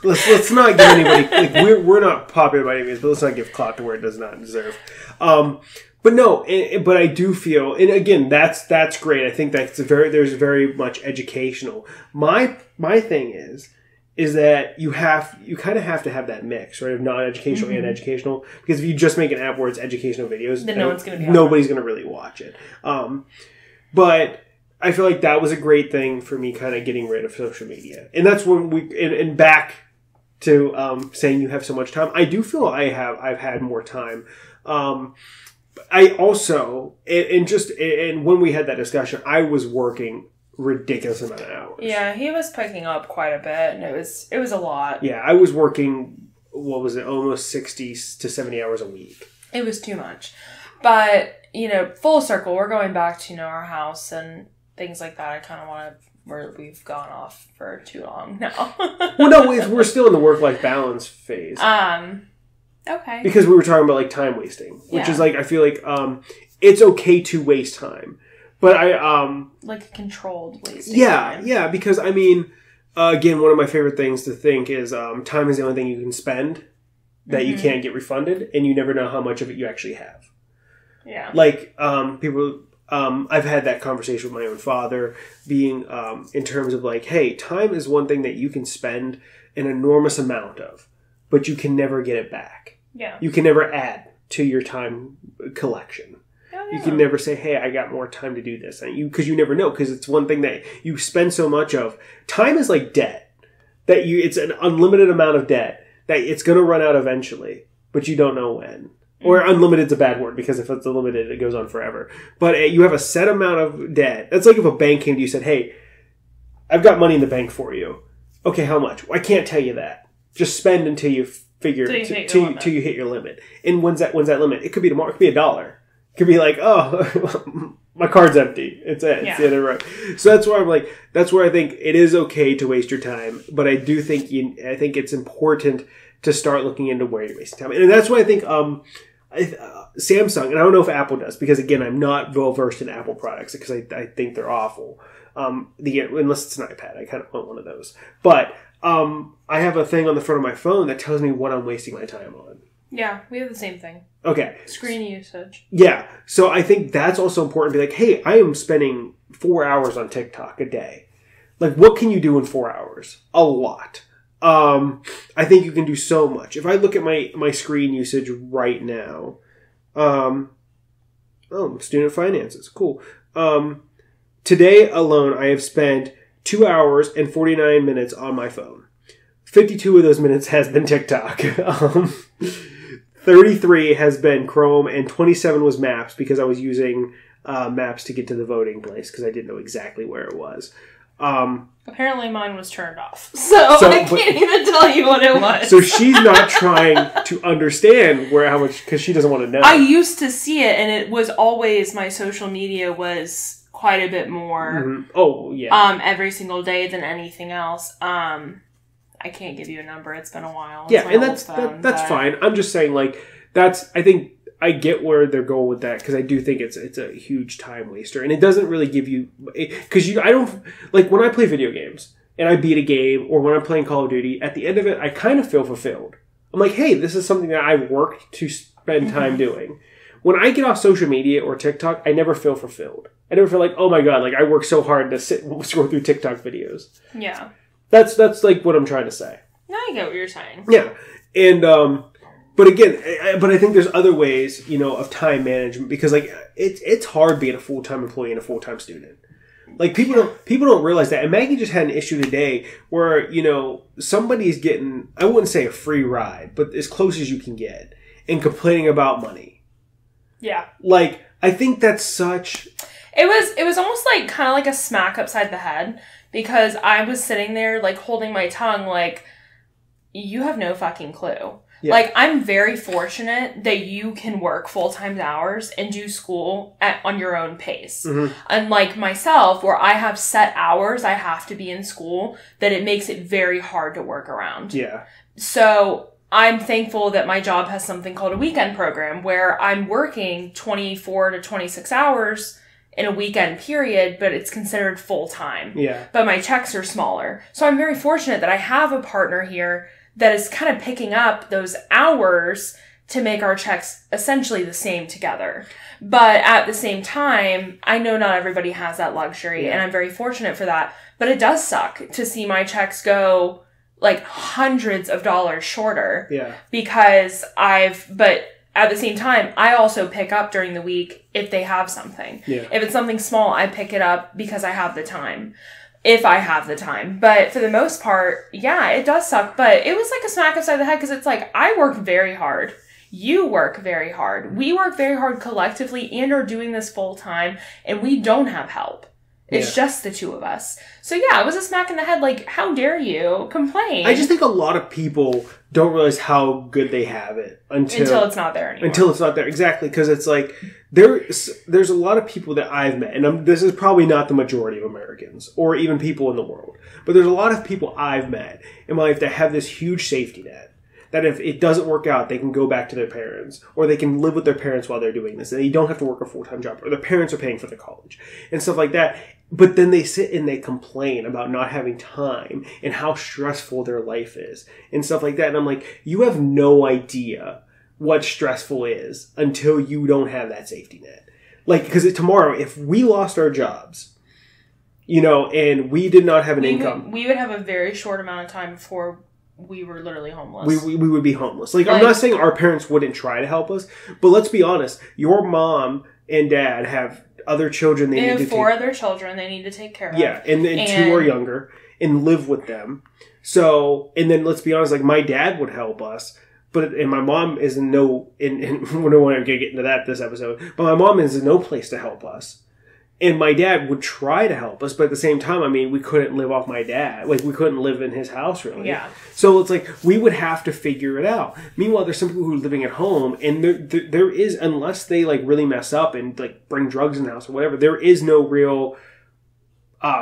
Let's not give anybody, like, we're not popular by any means, but let's not give clout to where it does not deserve. But no, but I do feel, and again, that's great. I think there's very much educational. My thing is that you kind of have to have that mix, right, of non-educational and educational. Because if you just make an app where it's educational videos, then nobody's going to really watch it. But I feel like that was a great thing for me, kind of getting rid of social media. And that's when and back to saying you have so much time. I do feel I've had more time. I also, and when we had that discussion, I was working ridiculous amount of hours. Yeah, he was picking up quite a bit, and it was a lot. Yeah, I was working, what was it, almost 60 to 70 hours a week. It was too much. But, you know, full circle, we're going back to, you know, our house and things like that. I kind of want to, we've gone off for too long now. Well, no, we're still in the work-life balance phase. Okay. Because we were talking about, like, time wasting, which is, like, I feel like it's okay to waste time. But like a controlled wasting time. Yeah, because, I mean, again, one of my favorite things to think is time is the only thing you can spend that you can't get refunded, and you never know how much of it you actually have. Yeah. Like, people, I've had that conversation with my own father, being, in terms of, like, hey, time is one thing that you can spend an enormous amount of, but you can never get it back. Yeah. You can never add to your time collection. Oh, You can never say, hey, I got more time to do this. Because you never know, because it's one thing that you spend so much of. Time is like debt. It's an unlimited amount of debt that it's going to run out eventually, but you don't know when. Or unlimited is a bad word, because if it's unlimited, it goes on forever. But you have a set amount of debt. That's like if a bank came to you and said, hey, I've got money in the bank for you. Okay, how much? Well, I can't tell you that. Just spend until you figure, till you hit your limit. And when's that limit? It could be tomorrow. It could be $1. It could be like, oh, my card's empty. It's the end of the road. So that's where I'm like, that's where I think it is okay to waste your time. But I do think, I think it's important to start looking into where you're wasting time. And that's why I think, Samsung, and I don't know if Apple does, because again, I'm not well versed in Apple products because I think they're awful. Unless it's an iPad, I kind of want one of those. But I have a thing on the front of my phone that tells me what I'm wasting my time on. Yeah, we have the same thing. Okay. Screen usage. Yeah. So I think that's also important to be like, hey, I am spending 4 hours on TikTok a day. Like, what can you do in 4 hours? A lot. I think you can do so much. If I look at my screen usage right now, student finances, cool. Today alone, I have spent 2 hours and 49 minutes on my phone. 52 of those minutes has been TikTok. 33 has been Chrome, and 27 was Maps, because I was using Maps to get to the voting place because I didn't know exactly where it was. Apparently mine was turned off. So I can't even tell you what it was. So she's not trying to understand how much, because she doesn't want to know. I used to see it, and it was always, my social media was quite a bit more. Mm-hmm. Oh, yeah. Every single day than anything else. I can't give you a number. It's been a while. Yeah, and that's fine. I'm just saying, like, I think I get where they're going with that, because I do think it's a huge time waster, and it doesn't really give you, because I don't, like, when I play video games and I beat a game, or when I'm playing Call of Duty, at the end of it, I kind of feel fulfilled. I'm like, hey, this is something that I worked to spend time doing. When I get off social media or TikTok, I never feel fulfilled. I never feel like, oh my god, like, I worked so hard to sit and scroll through TikTok videos. Yeah. That's like what I'm trying to say. No, I get what you're saying. Yeah. And, but again, I think there's other ways, of time management, because like it's hard being a full-time employee and a full-time student. Like people don't realize that. And Maggie just had an issue today where, somebody's getting, I wouldn't say a free ride, but as close as you can get, and complaining about money. Yeah. Like, I think that's such... It was almost like kind of like a smack upside the head, because I was sitting there like holding my tongue like, you have no fucking clue. Yeah. Like, I'm very fortunate that you can work full-time hours and do school on your own pace. Mm-hmm. Unlike myself, where I have set hours I have to be in school, that it makes it very hard to work around. Yeah. So I'm thankful that my job has something called a weekend program, where I'm working 24 to 26 hours in a weekend period, but it's considered full-time. Yeah. But my checks are smaller. So I'm very fortunate that I have a partner here that is kind of picking up those hours to make our checks essentially the same together. But at the same time, I know not everybody has that luxury, and I'm very fortunate for that. But it does suck to see my checks go like hundreds of dollars shorter. Yeah. Because but at the same time, I also pick up during the week if they have something. Yeah. If it's something small, I pick it up because I have the time. If I have the time. But for the most part, yeah, it does suck. But it was like a smack upside the head, because it's like, I work very hard. You work very hard. We work very hard collectively and are doing this full time, and we don't have help. It's just the two of us. So yeah, it was a smack in the head. Like, how dare you complain? I just think a lot of people don't realize how good they have it until it's not there anymore. Until it's not there. Exactly. Because it's like, there's a lot of people that I've met, and this is probably not the majority of Americans or even people in the world, but there's a lot of people I've met in my life that have this huge safety net. That if it doesn't work out, they can go back to their parents, or they can live with their parents while they're doing this, and they don't have to work a full-time job, or their parents are paying for their college, and stuff like that. But then they sit and they complain about not having time, and how stressful their life is, and stuff like that. And I'm like, you have no idea what stressful is until you don't have that safety net. Like, because tomorrow, if we lost our jobs, and we did not have an income... We would have a very short amount of time before we were literally homeless. We would be homeless. Like, I'm not saying our parents wouldn't try to help us, but let's be honest. Your mom and dad have other children they have 4 other children they need to take care of. Yeah, and 2 are younger, and live with them. So, and then let's be honest, like my dad would help us, and my mom is in no, and we don't want to get into that this episode, but my mom is in no place to help us. And my dad would try to help us, but at the same time, I mean, we couldn't live off my dad. Like, we couldn't live in his house, really. Yeah. So it's like, we would have to figure it out. Meanwhile, there's some people who are living at home, and there is, unless they, like, really mess up and, like, bring drugs in the house or whatever, there is no real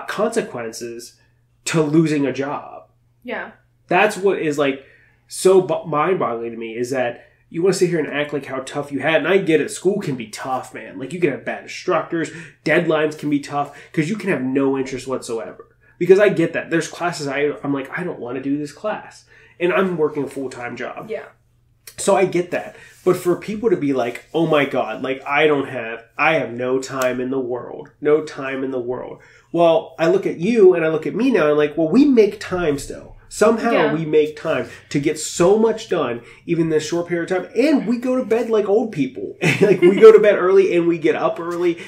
consequences to losing a job. Yeah. That's what is, like, so mind-boggling to me, is that you want to sit here and act like how tough you had. And I get it. School can be tough, man. Like, you can have bad instructors. Deadlines can be tough because you can have no interest whatsoever. Because I get that. There's classes I'm like, I don't want to do this class. And I'm working a full-time job. Yeah. So I get that. But for people to be like, oh my God, like, I have no time in the world. No time in the world. Well, I look at you and I look at me now and I'm like, well, we make time still. Somehow we make time to get so much done, even in this short period of time. And we go to bed like old people. Like, we go to bed early and we get up early.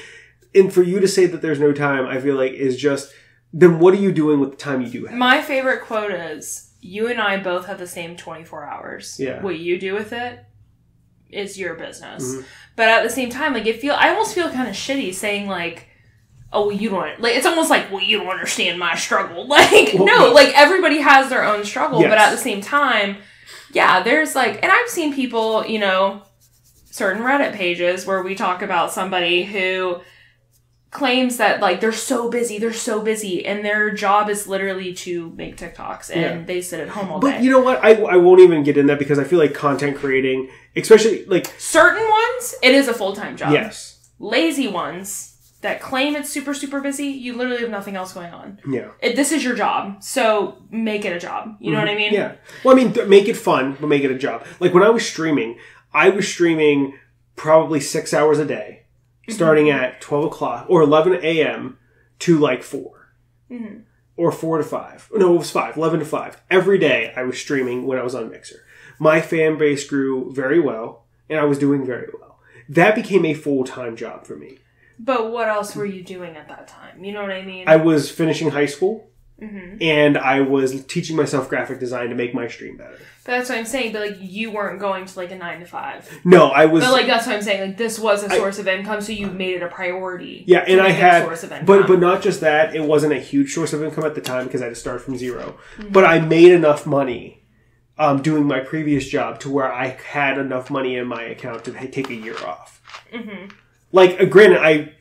And for you to say that there's no time, I feel like is just, then what are you doing with the time you do have? My favorite quote is, you and I both have the same 24 hours. Yeah. What you do with it is your business. Mm-hmm. But at the same time, like, I almost feel kind of shitty saying, like, oh, you don't, like, it's almost like, well, you don't understand my struggle. Like, well, no, like, everybody has their own struggle, yes. But at the same time, yeah, there's, like, and I've seen people, you know, certain Reddit pages where we talk about somebody who claims that, like, they're so busy, and their job is literally to make TikToks, and they sit at home all day. But you know what? I won't even get in that because I ffeel like content creating, especially, like... certain ones, it is a full-time job. Yes. Lazy ones that claim it's super, super busy, you literally have nothing else going on. Yeah. This is your job, so make it a job. You know what I mean? Yeah. Well, I mean, make it fun, but make it a job. Like, when I was streaming probably 6 hours a day, starting at 12 o'clock, or 11 a.m. to, like, 4. Mm-hmm. Or 4 to 5. No, it was 5. 11 to 5. Every day I was streaming when I was on Mixer. My fan base grew very well, and I was doing very well. That became a full-time job for me. But what else were you doing at that time? You know what I mean? I was finishing high school, and I was teaching myself graphic design to make my stream better. But that's what I'm saying. But, like, you weren't going to, like, a 9 to 5. No, I was... But, like, that's what I'm saying. Like, this was a source of income, so you made it a priority. Yeah, and I had... source of income. But not just that. It wasn't a huge source of income at the time because I had to start from zero. Mm-hmm. But I made enough money doing my previous job to where I had enough money in my account to take a year off. Mm-hmm. Like, granted, I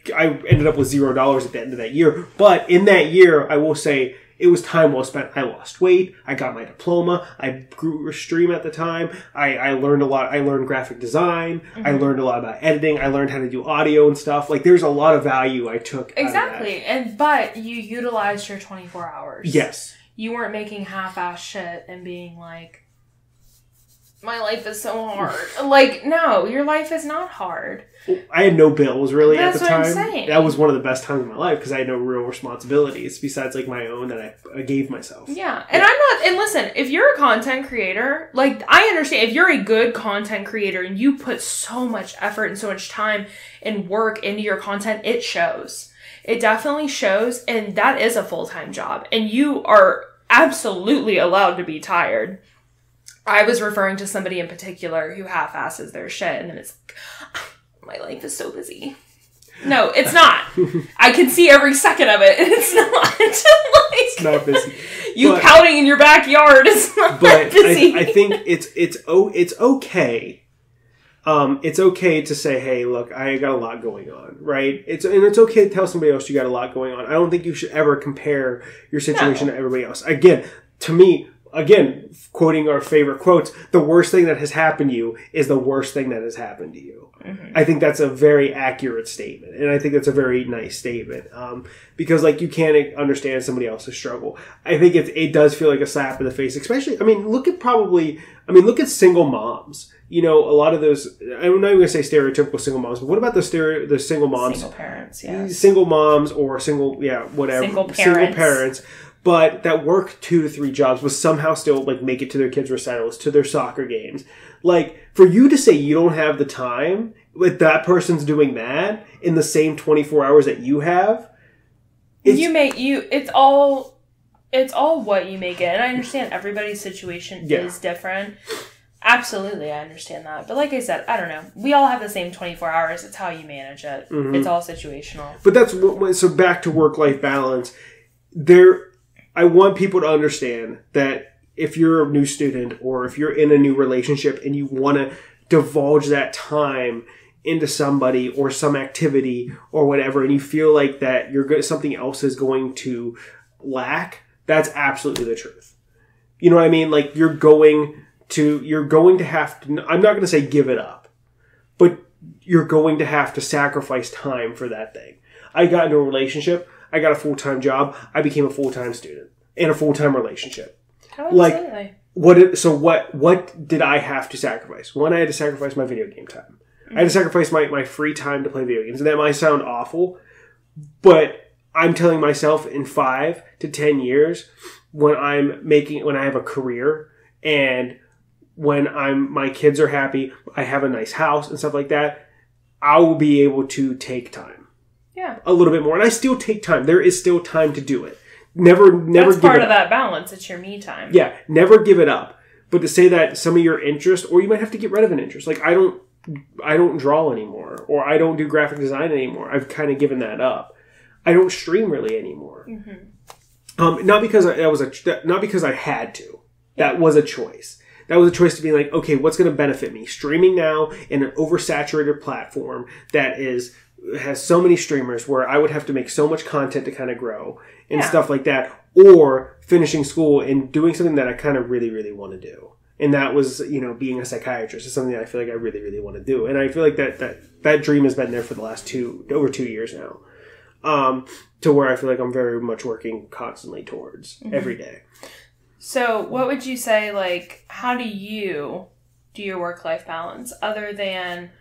ended up with $0 at the end of that year, but in that year, I will say, it was time well spent. I lost weight, I got my diploma, I grew a stream at the time, I learned a lot, I learned graphic design, I learned a lot about editing, I learned how to do audio and stuff. Like, there's a lot of value I took exactly, but you utilized your 24 hours. Yes. You weren't making half-ass shit and being like, my life is so hard. Like, no, your life is not hard. I had no bills, really, at the time. That's what I'm saying. That was one of the best times of my life, because I had no real responsibilities, besides, like, my own that I gave myself. Yeah, and I'm not, and listen, if you're a content creator, like, I understand, if you're a good content creator, and you put so much effort and so much time and work into your content, it shows. It definitely shows, and that is a full-time job, and you are absolutely allowed to be tired. I was referring to somebody in particular who half-asses their shit, and then it's like, my life is so busy. No, it's not. I can see every second of it, and it's not. Like, it's not busy. You pouting in your backyard is not busy. I think it's okay. It's okay to say, hey, look, I got a lot going on, right? It's okay to tell somebody else you got a lot going on. I don't think you should ever compare your situation to everybody else. Again, to me, quoting our favorite quotes, the worst thing that has happened to you is the worst thing that has happened to you. Mm-hmm. I think that's a very accurate statement. And I think that's a very nice statement. Because, like, you can't understand somebody else's struggle. I think it does feel like a slap in the face, especially, look at single moms. You know, a lot of those, I'm not even going to say stereotypical single moms, but what about the single moms? Single parents, yeah. Single moms or whatever. Single parents. But that work 2 to 3 jobs was somehow still, like, make it to their kids' recitals, to their soccer games. Like, for you to say you don't have the time, if that person's doing that in the same 24 hours that you have, it's all what you make it. And I understand everybody's situation is different. Absolutely, I understand that. But like I said, I don't know. We all have the same 24 hours. It's how you manage it. Mm-hmm. It's all situational. But so back to work-life balance. I want people to understand that if you're a new student or if you're in a new relationship and you want to divulge that time into somebody or some activity or whatever, and you feel like that something else is going to lack, that's absolutely the truth. You know what I mean? Like you're going to have to, I'm not going to say give it up, but you're going to have to sacrifice time for that thing. I got into a relationship. I got a full-time job. I became a full-time student in a full-time relationship. Absolutely. What did I have to sacrifice? One, I had to sacrifice my video game time. I had to sacrifice my free time to play video games. And that might sound awful, but I'm telling myself in 5 to 10 years, when I have a career and when my kids are happy, I have a nice house and stuff like that, I will be able to take time. Yeah. A little bit more. And I still take time. There is still time to do it. Never That's give it up. That's part of that balance. It's your me time. Yeah. Never give it up. But to say that some of your interest, or you might have to get rid of an interest. Like I don't draw anymore, or I don't do graphic design anymore. I've kind of given that up. I don't stream really anymore. Mm-hmm. Not because I had to. That was a choice. That was a choice to be like, okay, what's going to benefit me? Streaming now in an oversaturated platform that has so many streamers where I would have to make so much content to kind of grow and stuff like that, or finishing school and doing something that I kind of really, really want to do. And that was, being a psychiatrist is something that I feel like I really, really want to do. And I feel like that dream has been there for the last over 2 years now. To where I feel like I'm very much working constantly towards every day. So what would you say, like, how do you do your work-life balance other than,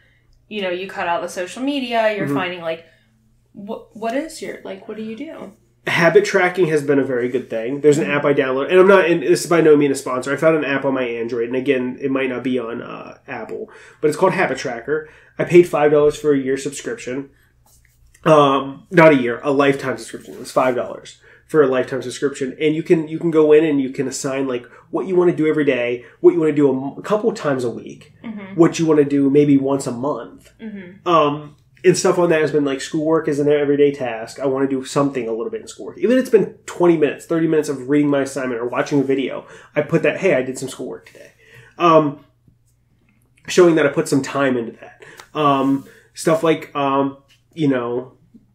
you cut out the social media, you're finding, like, what do you do? Habit tracking has been a very good thing. There's an app I downloaded, and this is by no means a sponsor. I found an app on my Android, and again, it might not be on Apple, but it's called Habit Tracker. I paid $5 for a year subscription. Not a year, a lifetime subscription. It's $5 for a lifetime subscription, and you can go in and you can assign like what you want to do every day, what you want to do a couple times a week, what you want to do maybe once a month. And stuff on that has been like schoolwork is an everyday task. I want to do something a little bit in schoolwork. Even if it's been 20 minutes, 30 minutes of reading my assignment or watching a video, I put that, hey, I did some schoolwork today. Showing that I put some time into that. Stuff like,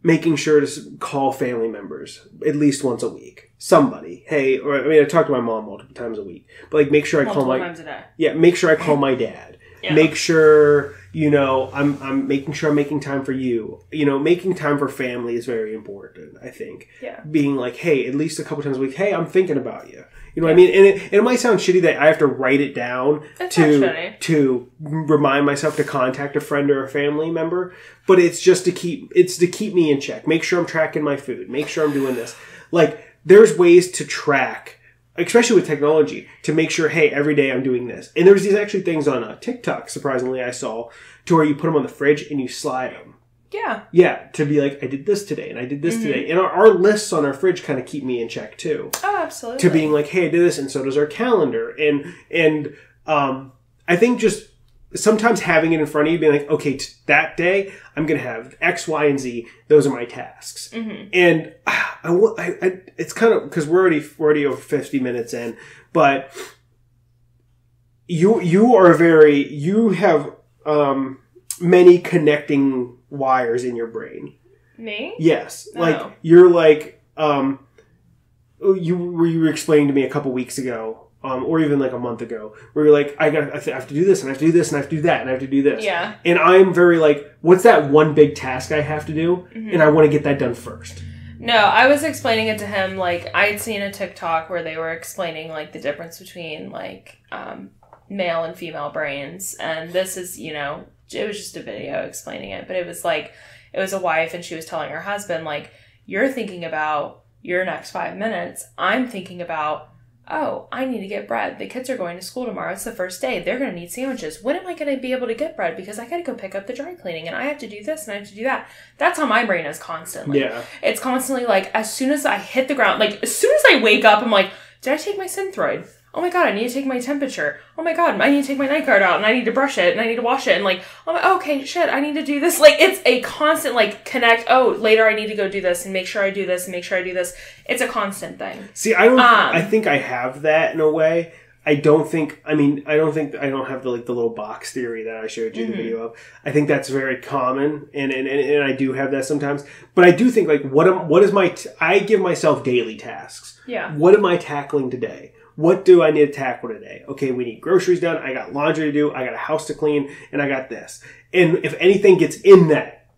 making sure to call family members at least once a week. Somebody. Hey, I talk to my mom multiple times a week. But like make sure I call times a day. Yeah, make sure I call my dad. Yeah. Make sure, I'm making sure I'm making time for you. Making time for family is very important, I think. Yeah. Being like, hey, at least a couple times a week, hey, I'm thinking about you. You know what I mean? And it might sound shitty that I have to write it down to remind myself to contact a friend or a family member, but it's just to keep me in check. Make sure I'm tracking my food. Make sure I'm doing this. Like, there's ways to track, especially with technology, to make sure, hey, every day I'm doing this. And there's these actually things on TikTok, surprisingly, I saw, to where you put them on the fridge and you slide them. Yeah. Yeah, to be like, I did this today, and I did this today. And our lists on our fridge kind of keep me in check, too. Oh, absolutely. To being like, hey, I did this, and so does our calendar. And I think just sometimes having it in front of you, being like, okay, that day, I'm going to have X, Y, and Z. Those are my tasks. And it's kind of, because we're already over 50 minutes in, but you have many connecting wires in your brain. Me? Yes. Oh. Like, you're like, you were explaining to me a couple weeks ago, or even like a month ago, where you're like, I have to do this, and I have to do this, and I have to do that, and I have to do this. Yeah. And I'm very like, what's that one big task I have to do? And I want to get that done first. No, I was explaining it to him, like, I'd seen a TikTok where they were explaining, like, the difference between, like, male and female brains, and this is, it was just a video explaining it, but it was like, it was a wife and she was telling her husband, like, you're thinking about your next 5 minutes. I'm thinking about oh, I need to get bread. The kids are going to school tomorrow. It's the first day. They're going to need sandwiches. When am I going to be able to get bread? Because I got to go pick up the dry cleaning and I have to do this and I have to do that. That's how my brain is constantly. Yeah. It's constantly like, as soon as I hit the ground, like as soon as I wake up, I'm like, did I take my Synthroid? Oh my God, I need to take my temperature. Oh my God, I need to take my night guard out and I need to brush it and I need to wash it. And like, oh, okay, shit, I need to do this. Like, it's a constant, like, connect. Oh, later I need to go do this and make sure I do this and make sure I do this. It's a constant thing. See, I think I have that in a way. I don't have the little box theory that I showed you the video of. I think that's very common and I do have that sometimes. But I do think like, I give myself daily tasks. Yeah. What am I tackling today? What do I need to tackle today? Okay, we need groceries done. I got laundry to do. I got a house to clean. And I got this. And if anything gets in that,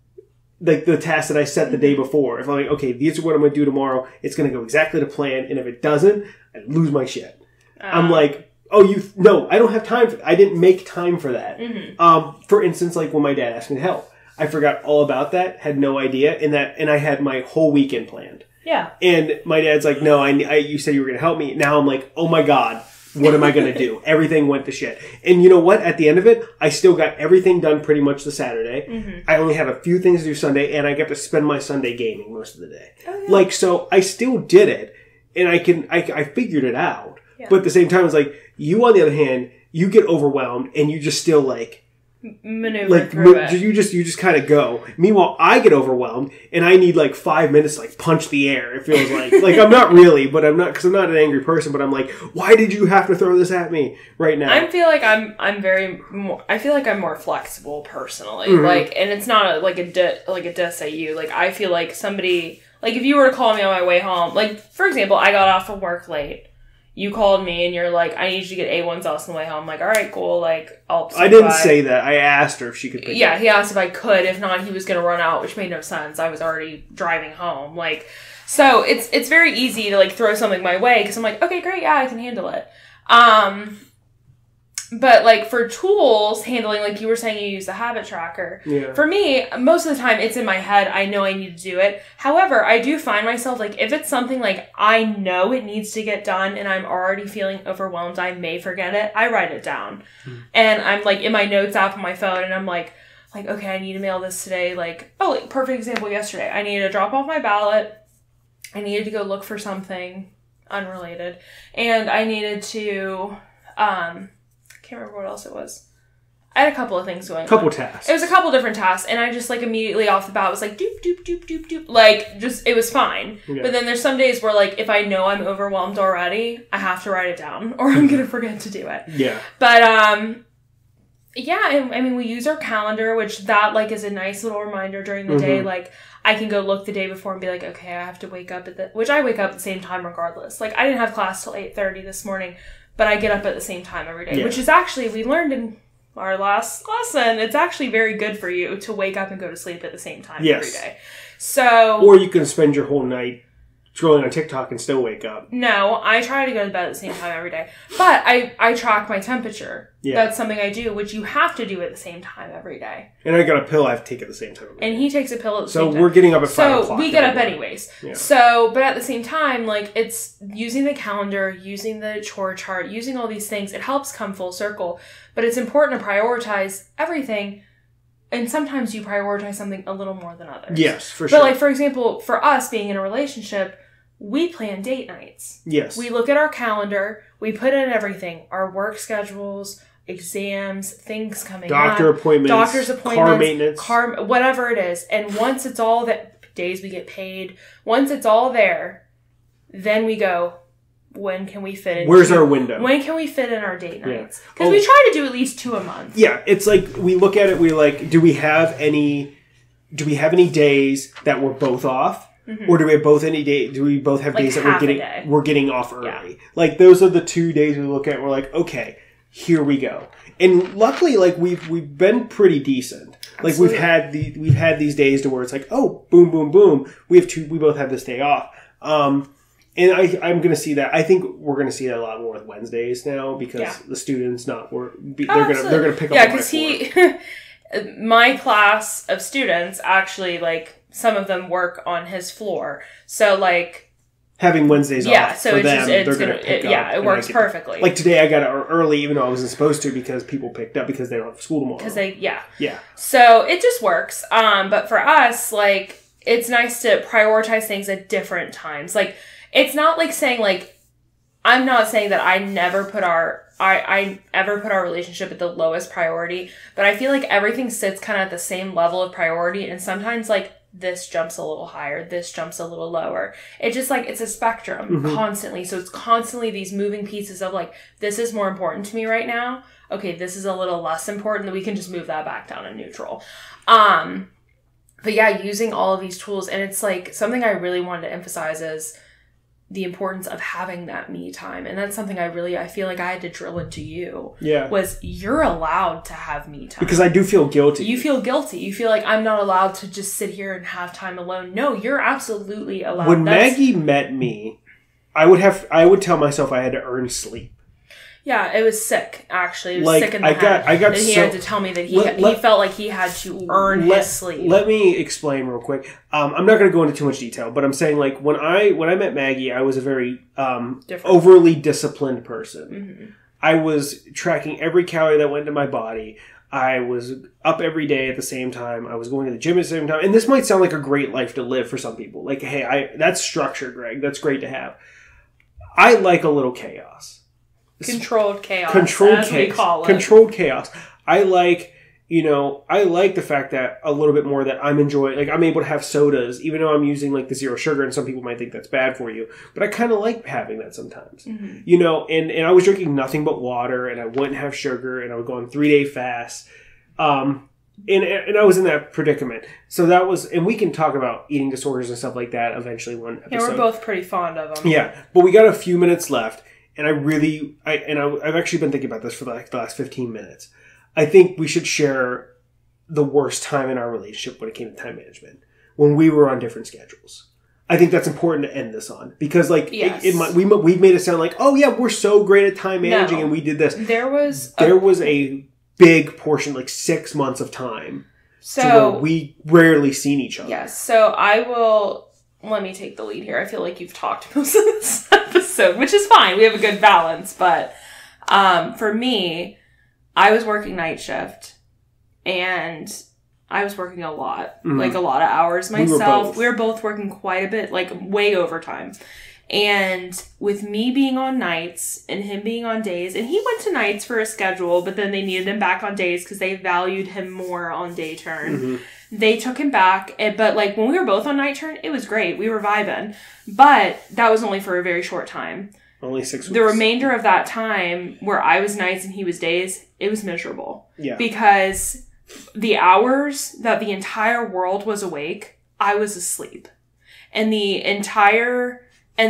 like the task that I set the day before, if I'm like, okay, these are what I'm going to do tomorrow, it's going to go exactly to plan. And if it doesn't, I lose my shit. I'm like, no, I don't have time I didn't make time for that. For instance, like when my dad asked me to help, I forgot all about that, had no idea, and I had my whole weekend planned. Yeah. And my dad's like, no, you said you were going to help me. Now I'm like, oh my God, what am I going to do? Everything went to shit. And you know what? At the end of it, I still got everything done pretty much the Saturday. I only have a few things to do Sunday, and I get to spend my Sunday gaming most of the day. Oh, yeah. Like, so I still did it, and I figured it out. Yeah. But at the same time, it's like, you on the other hand, you get overwhelmed, and you just still like, maneuver through it. You just kind of go. Meanwhile, I get overwhelmed and I need like 5 minutes to like punch the air. It feels like I'm not really, but I'm not, because I'm not an angry person. But I'm like, why did you have to throw this at me right now? I feel like I feel like I'm more flexible personally. Like, and it's not a diss at you. Like, I feel like somebody, like if you were to call me on my way home, like for example, I got off from work late. You called me and you're like, I need you to get A1 sauce on the way home. I'm like, all right, cool. Like, I didn't say that. I asked her if she could pick it up. He asked if I could. If not, he was going to run out, which made no sense. I was already driving home. Like, so it's very easy to like throw something my way because I'm like, okay, great. Yeah, I can handle it. But like for tools handling, like you were saying, you use the habit tracker. Yeah. For me, most of the time it's in my head. I know I need to do it. However, I do find myself like if it's something like I know it needs to get done and I'm already feeling overwhelmed, I may forget it. I write it down, and I'm like in my notes app on my phone, and I'm like okay, I need to mail this today. Like perfect example. Yesterday, I needed to drop off my ballot. I needed to go look for something unrelated, and I needed to can't remember what else it was. I had a couple of things going on. Couple tasks. It was a couple different tasks, and I just like immediately off the bat was like doop doop doop doop doop. Like just it was fine. Yeah. But then there's some days where like if I know I'm overwhelmed already, I have to write it down or I'm gonna forget to do it. Yeah. But yeah, I mean we use our calendar, which that like is a nice little reminder during the day. Like I can go look the day before and be like, okay, I have to wake up which I wake up at the same time regardless. Like I didn't have class till 8:30 this morning. But I get up at the same time every day, which is actually, we learned in our last lesson, it's actually very good for you to wake up and go to sleep at the same time every day. So, or you can spend your whole night scrolling on TikTok and still wake up. No, I try to go to bed at the same time every day. But I track my temperature. Yeah. That's something I do, which you have to do at the same time every day. And I got a pill I have to take at the same time. And he takes a pill at the same time. So we're getting up at 5 o'clock. So we get up anyways. Yeah. So, but at the same time, like, it's using the calendar, using the chore chart, using all these things. It helps come full circle. But it's important to prioritize everything. And sometimes you prioritize something a little more than others. Yes, for sure. But like, for example, for us being in a relationship, we plan date nights. Yes. We look at our calendar. We put in everything. Our work schedules, exams, things coming doctor's appointments, car maintenance, whatever it is. And once it's all that, days we get paid, once it's all there, then we go, when can we fit in? Where's our window? When can we fit in our date nights? Because we try to do at least 2 a month. Yeah, it's like we look at it, we like, do we have any days that we're both off? Mm-hmm. Or do we have both have like days that we're getting off early? Yeah. Like those are the 2 days we look at and we're like, okay, here we go. And luckily, like we've been pretty decent. Like Absolutely. we've had these days to where it's like, oh, boom, boom, boom. We both have this day off. And I'm going to see that. I think we're going to see that a lot more with Wednesdays now because the students they're going to pick up. Yeah, because my class of students actually like. Some of them work on his floor. So, like, having Wednesdays off so for it's them, just, they're going to pick up. Yeah, it works perfectly. Like today I got out early even though I wasn't supposed to because people picked up because they don't have school tomorrow. Because Yeah. So it just works. But for us, like, it's nice to prioritize things at different times. Like, it's not like saying, like, I'm not saying that I ever put our relationship at the lowest priority, but I feel like everything sits kind of at the same level of priority, and sometimes, like, this jumps a little higher, this jumps a little lower. It's just like, it's a spectrum constantly. So it's constantly these moving pieces of like, this is more important to me right now. Okay, this is a little less important, then we can just move that back down to neutral. But yeah, using all of these tools, and it's like something I really wanted to emphasize is the importance of having that me time. And that's something I feel like I had to drill into you. Yeah. Was you're allowed to have me time. Because I do feel guilty. You feel guilty. You feel like I'm not allowed to just sit here and have time alone. No, you're absolutely allowed. When Maggie met me, I would tell myself I had to earn sleep. Yeah, it was sick, actually. It was like, sick in the head. I got and he had to tell me that he felt like he had to earn his sleep. Let me explain real quick. I'm not going to go into too much detail, but I'm saying, like, when I met Maggie, I was a very overly disciplined person. Mm-hmm. I was tracking every calorie that went into my body. I was up every day at the same time. I was going to the gym at the same time. And this might sound like a great life to live for some people. Like, hey, that's structure, Greg. That's great to have. I like a little chaos. Controlled chaos. We call it. Controlled chaos. I like the fact that a little bit more that I'm enjoying, like I'm able to have sodas, even though I'm using like the zero sugar, and some people might think that's bad for you, but I kind of like having that sometimes, and I was drinking nothing but water, and I wouldn't have sugar, and I would go on 3-day fasts, and I was in that predicament. So that was, and we can talk about eating disorders and stuff like that eventually one episode. Yeah, we're both pretty fond of them. Yeah, but we got a few minutes left. And I've actually been thinking about this for the last 15 minutes. I think we should share the worst time in our relationship when it came to time management, when we were on different schedules. I think that's important to end this on because, like, yes. we made it sound like, oh yeah, we're so great at time managing and we did this. There was a big portion, like 6 months of time, to where we rarely seen each other. Yes, so let me take the lead here. I feel like you've talked most of this episode, which is fine. We have a good balance. But for me, I was working night shift, and I was working a lot, like a lot of hours myself. We were both working quite a bit, like way overtime. And with me being on nights and him being on days, and he went to nights for a schedule, but then they needed him back on days because they valued him more on day turn. Mm-hmm. They took him back, but like when we were both on night turn, it was great. We were vibing, but that was only for a very short time. Only 6 weeks. The remainder of that time where I was nights and he was days, it was miserable. Yeah. Because the hours that the entire world was awake, I was asleep. And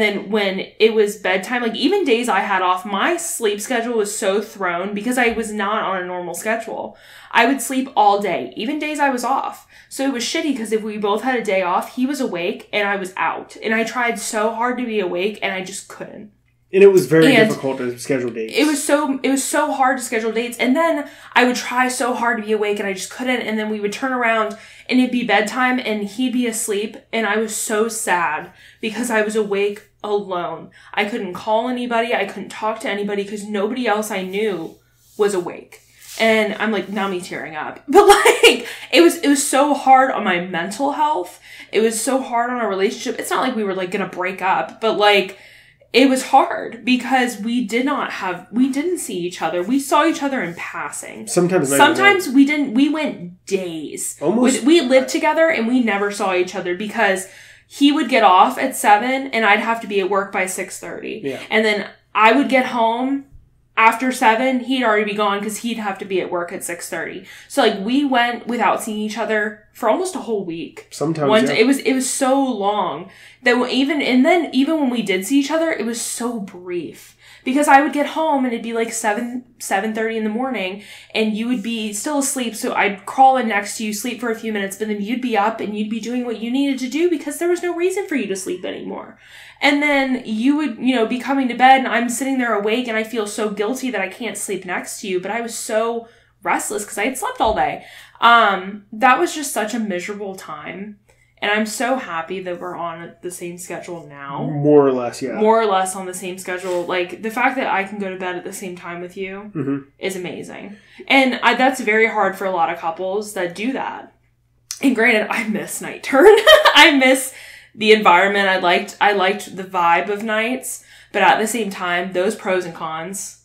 then when it was bedtime, like even days I had off, my sleep schedule was so thrown because I was not on a normal schedule. I would sleep all day, even days I was off. So it was shitty because if we both had a day off, he was awake and I was out. And I tried so hard to be awake and I just couldn't. And it was very difficult to schedule dates. It was so hard to schedule dates. And then I would try so hard to be awake and I just couldn't. And then we would turn around and it'd be bedtime and he'd be asleep. And I was so sad because I was awake alone. I couldn't call anybody. I couldn't talk to anybody because nobody else I knew was awake. And I'm like, now me tearing up. But like, it was so hard on my mental health. It was so hard on our relationship. It's not like we were like going to break up, but like, it was hard because we didn't see each other. We saw each other in passing. Sometimes we didn't. We went days. Almost. We lived together and we never saw each other because he would get off at 7 and I'd have to be at work by 6:30. Yeah. And then I would get home after 7. He'd already be gone because he'd have to be at work at 6:30. So like we went without seeing each other for almost a whole week. Sometimes it was so long that even when we did see each other, it was so brief because I would get home and it'd be like 7:30 in the morning and you would be still asleep. So I'd crawl in next to you, sleep for a few minutes, but then you'd be up and you'd be doing what you needed to do because there was no reason for you to sleep anymore. And then you would, be coming to bed and I'm sitting there awake and I feel so guilty that I can't sleep next to you, but I was so restless because I had slept all day. That was just such a miserable time. And I'm so happy that we're on the same schedule now. More or less, yeah. More or less on the same schedule. Like, the fact that I can go to bed at the same time with you is amazing. And that's very hard for a lot of couples that do that. And granted, I miss night turn. I miss the environment. I liked the vibe of nights. But at the same time, those pros and cons,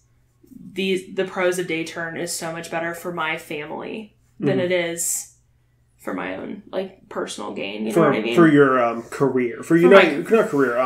the pros of day turn is so much better for my family than it is for my own, like, personal gain. You know what I mean? For your career. For your, not career,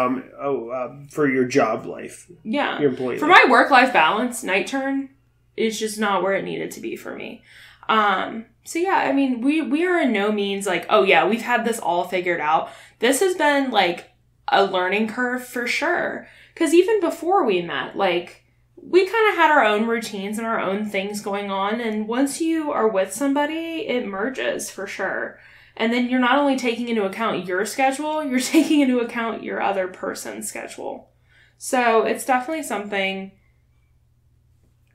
for your job life. Yeah. Your employee for life. my work-life balance, night turn is just not where it needed to be for me. So yeah, I mean, we are in no means like, oh yeah, we've had this all figured out. This has been, like, a learning curve for sure. Because even before we met, like, we kind of had our own routines and our own things going on. And once you are with somebody, it merges for sure. And then you're not only taking into account your schedule, you're taking into account your other person's schedule. So it's definitely something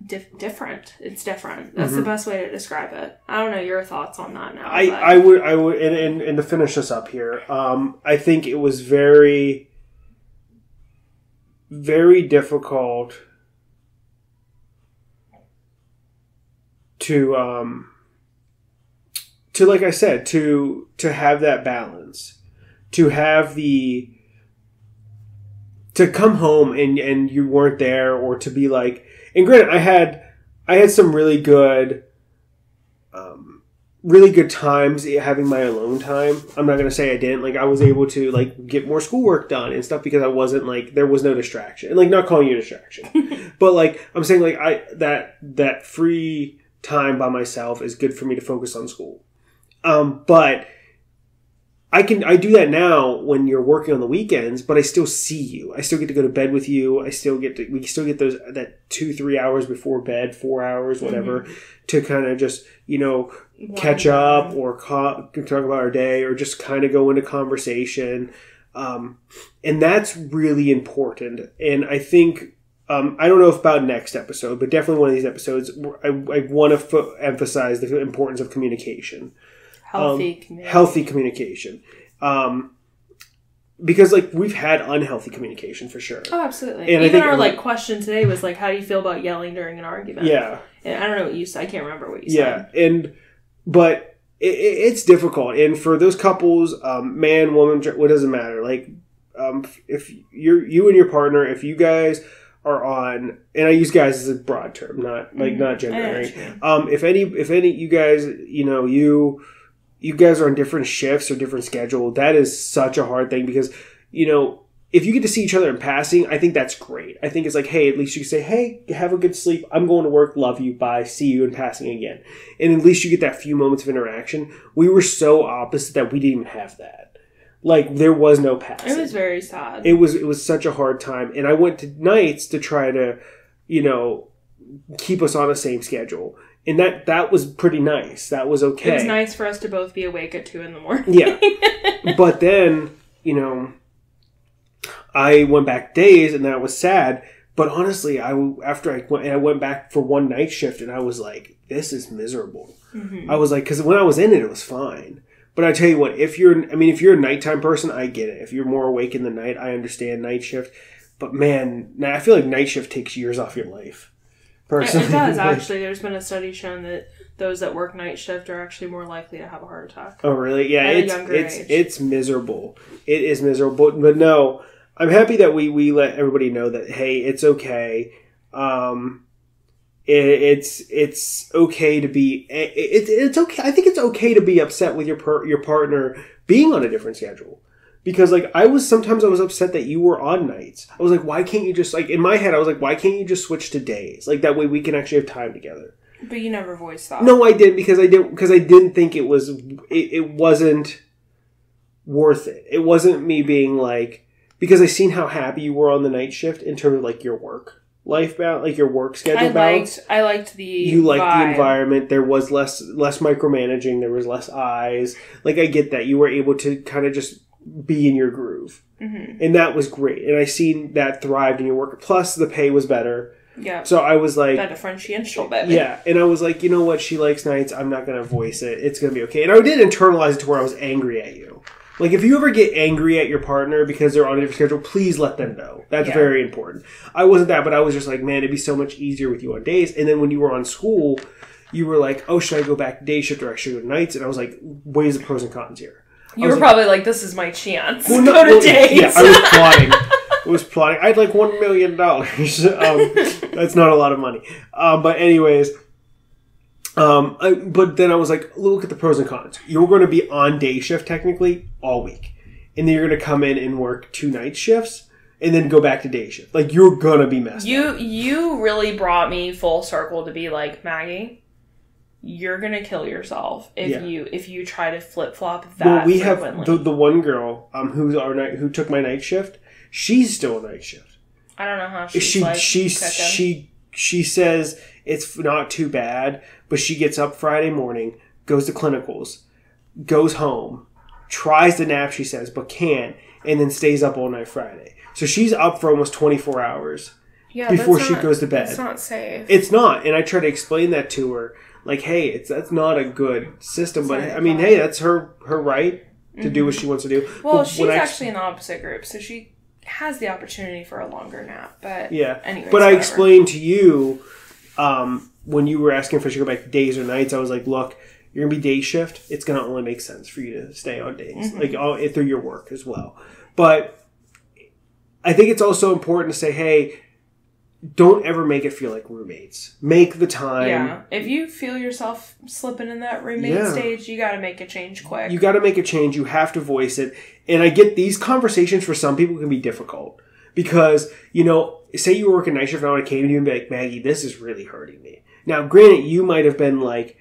different. It's different. That's the best way to describe it. I don't know your thoughts on that now. I would, and to finish this up here, I think it was very, very difficult to like I said, to have that balance, to have to come home and you weren't there, or to be like, and granted, I had some really good times having my alone time. I'm not going to say I didn't. Like, I was able to, like, get more schoolwork done and stuff because I wasn't, like, there was no distraction. And, like, not calling you a distraction. But, like, I'm saying, like, that free time by myself is good for me to focus on school. But I do that now when you're working on the weekends, but I still see you. I still get to go to bed with you. We still get that 2-3 hours before bed, 4 hours, whatever, to kind of just, catch up or talk about our day, or just kind of go into conversation. And that's really important. And I think, I don't know about next episode, but definitely one of these episodes, I want to emphasize the importance of communication. Healthy communication. Because, like, we've had unhealthy communication for sure. Oh, absolutely. And even our question today was, like, how do you feel about yelling during an argument? Yeah. And I don't know what you said. I can't remember what you said. Yeah. But it's difficult. And for those couples, man, woman, what doesn't matter. Like, if you and your partner, if you guys are on, and I use guys as a broad term, not gender. If any you guys, you guys are on different shifts or different schedule, that is such a hard thing because, if you get to see each other in passing, I think that's great. I think it's like, hey, at least you can say, hey, have a good sleep. I'm going to work. Love you. Bye. See you in passing again. And at least you get that few moments of interaction. We were so opposite that we didn't even have that. Like, there was no passing. It was very sad. It was such a hard time. And I went to nights to try to, keep us on the same schedule. And that was pretty nice. That was okay. It was nice for us to both be awake at 2 a.m. Yeah. But then, I went back days and that was sad. But honestly, I went back for one night shift and I was like, this is miserable. I was like, because when I was in it, it was fine. But I tell you what, if you're a nighttime person, I get it. If you're more awake in the night, I understand night shift. But man, I feel like night shift takes years off your life. Personally. It does, actually. There's been a study showing that those that work night shift are actually more likely to have a heart attack. Oh, really? Yeah, it's miserable. It is miserable. But no, I'm happy that we let everybody know that, hey, it's okay. It's okay to be. It's okay. I think it's okay to be upset with your partner being on a different schedule. Because, like, sometimes I was upset that you were on nights. I was like, why can't you just, like, in my head, I was like, why can't you just switch to days? Like, that way we can actually have time together. But you never voiced that. No, I didn't, because I didn't think it wasn't worth it. It wasn't me being like, because I seen how happy you were on the night shift in terms of, like, your work life balance, like your work schedule balance. I liked the You liked vibe. The environment. There was less micromanaging. There was less eyes. Like, I get that. You were able to kind of just be in your groove. And that was great. And I seen that thrived in your work. Plus, the pay was better. Yeah. So I was like... That differential, baby. Yeah. And I was like, you know what? She likes nights. I'm not going to voice it. It's going to be okay. And I did internalize it to where I was angry at you. Like, if you ever get angry at your partner because they're on a different schedule, please let them know. That's very important. I wasn't that, but I was just like, man, it'd be so much easier with you on days. And then when you were on school, you were like, oh, should I go back to day shift or I should go to nights? And I was like, what is the pros and cons here? You were probably like, this is my chance. Well, go to days. Yeah, I was plotting. I had like $1 million. That's not a lot of money. But anyways, but then I was like, look at the pros and cons. You're going to be on day shift technically all week. And then you're going to come in and work 2 night shifts and then go back to day shift. Like, you're going to be messed up. You really brought me full circle to be like, Maggie, you're going to kill yourself if you try to flip-flop that. Well, we have the one girl who took my night shift. She's still a night shift. I don't know how she says it's not too bad, but she gets up Friday morning, goes to clinicals, goes home, tries to nap, she says, but can't, and then stays up all night Friday. So she's up for almost 24 hours before she goes to bed. It's not safe. It's not, and I try to explain that to her, like, hey, that's not a good system, but I mean, hey, that's her right to do what she wants to do. Well, she's actually in the opposite group, so she has the opportunity for a longer nap, but anyways, but I explained to you when you were asking if I should go back to days or nights, I was like, look, you're gonna be day shift, it's gonna only make sense for you to stay on days, like through your work as well. But I think it's also important to say, hey, don't ever make it feel like roommates. Make the time. Yeah. If you feel yourself slipping in that roommate stage, you got to make a change quick. You got to make a change. You have to voice it. And I get these conversations for some people can be difficult because, say you were working night shift and I would have came to you and be like, Maggie, this is really hurting me. Now, granted, you might have been like,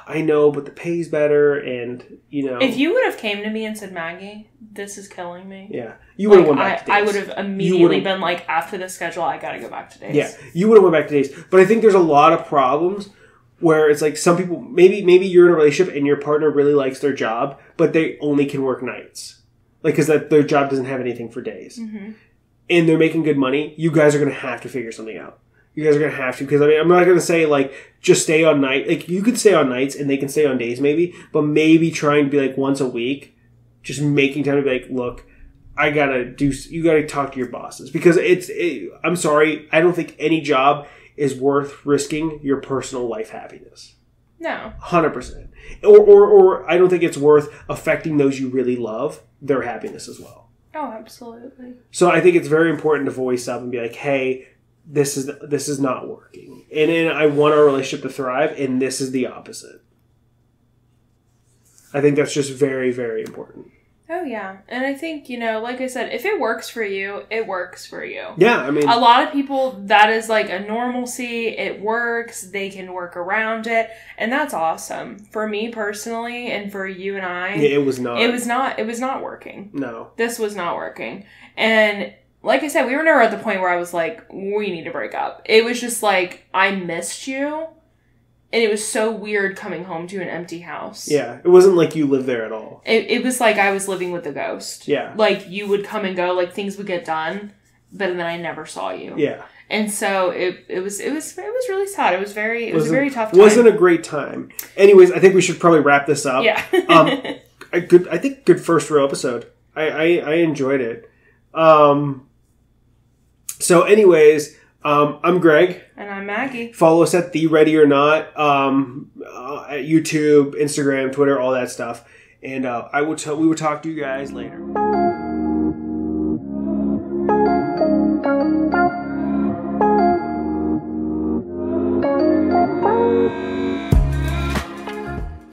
I know, but the pay's better, and If you would have came to me and said, Maggie, this is killing me. Yeah, you would have went back to days. I would have immediately been like, after the schedule, I got to go back to days. Yeah, you would have went back to days. But I think there's a lot of problems where it's like some people, maybe you're in a relationship and your partner really likes their job, but they only can work nights, like because their job doesn't have anything for days, and they're making good money. You guys are going to have to figure something out. You guys are going to have to, because I'm not going to say, like, just stay on night. Like, you could stay on nights and they can stay on days maybe, but maybe trying to be, like, once a week, just making time to be like, look, you got to talk to your bosses. Because I'm sorry, I don't think any job is worth risking your personal life happiness. No. 100%. Or I don't think it's worth affecting those you really love, their happiness as well. Oh, absolutely. So I think it's very important to voice up and be like, hey, this is not working. And I want our relationship to thrive, and this is the opposite. I think that's just very, very important. Oh, yeah. And I think, like I said, if it works for you, it works for you. Yeah, I mean... A lot of people, that is like a normalcy. It works. They can work around it. And that's awesome. For me personally, and for you and I... Yeah, it was not. It was not working. No. This was not working. And... Like I said, we were never at the point where I was like, we need to break up. It was just like, I missed you. And it was so weird coming home to an empty house. Yeah. It wasn't like you lived there at all. It was like I was living with a ghost. Yeah. Like, you would come and go, like, things would get done, but then I never saw you. Yeah. And so it was really sad. It was a very tough time. It wasn't a great time. Anyways, I think we should probably wrap this up. Yeah. I think good first row episode. I enjoyed it. So anyways, I'm Greg. And I'm Maggie. Follow us at The Ready or Not, at YouTube, Instagram, Twitter, all that stuff. And we will talk to you guys later.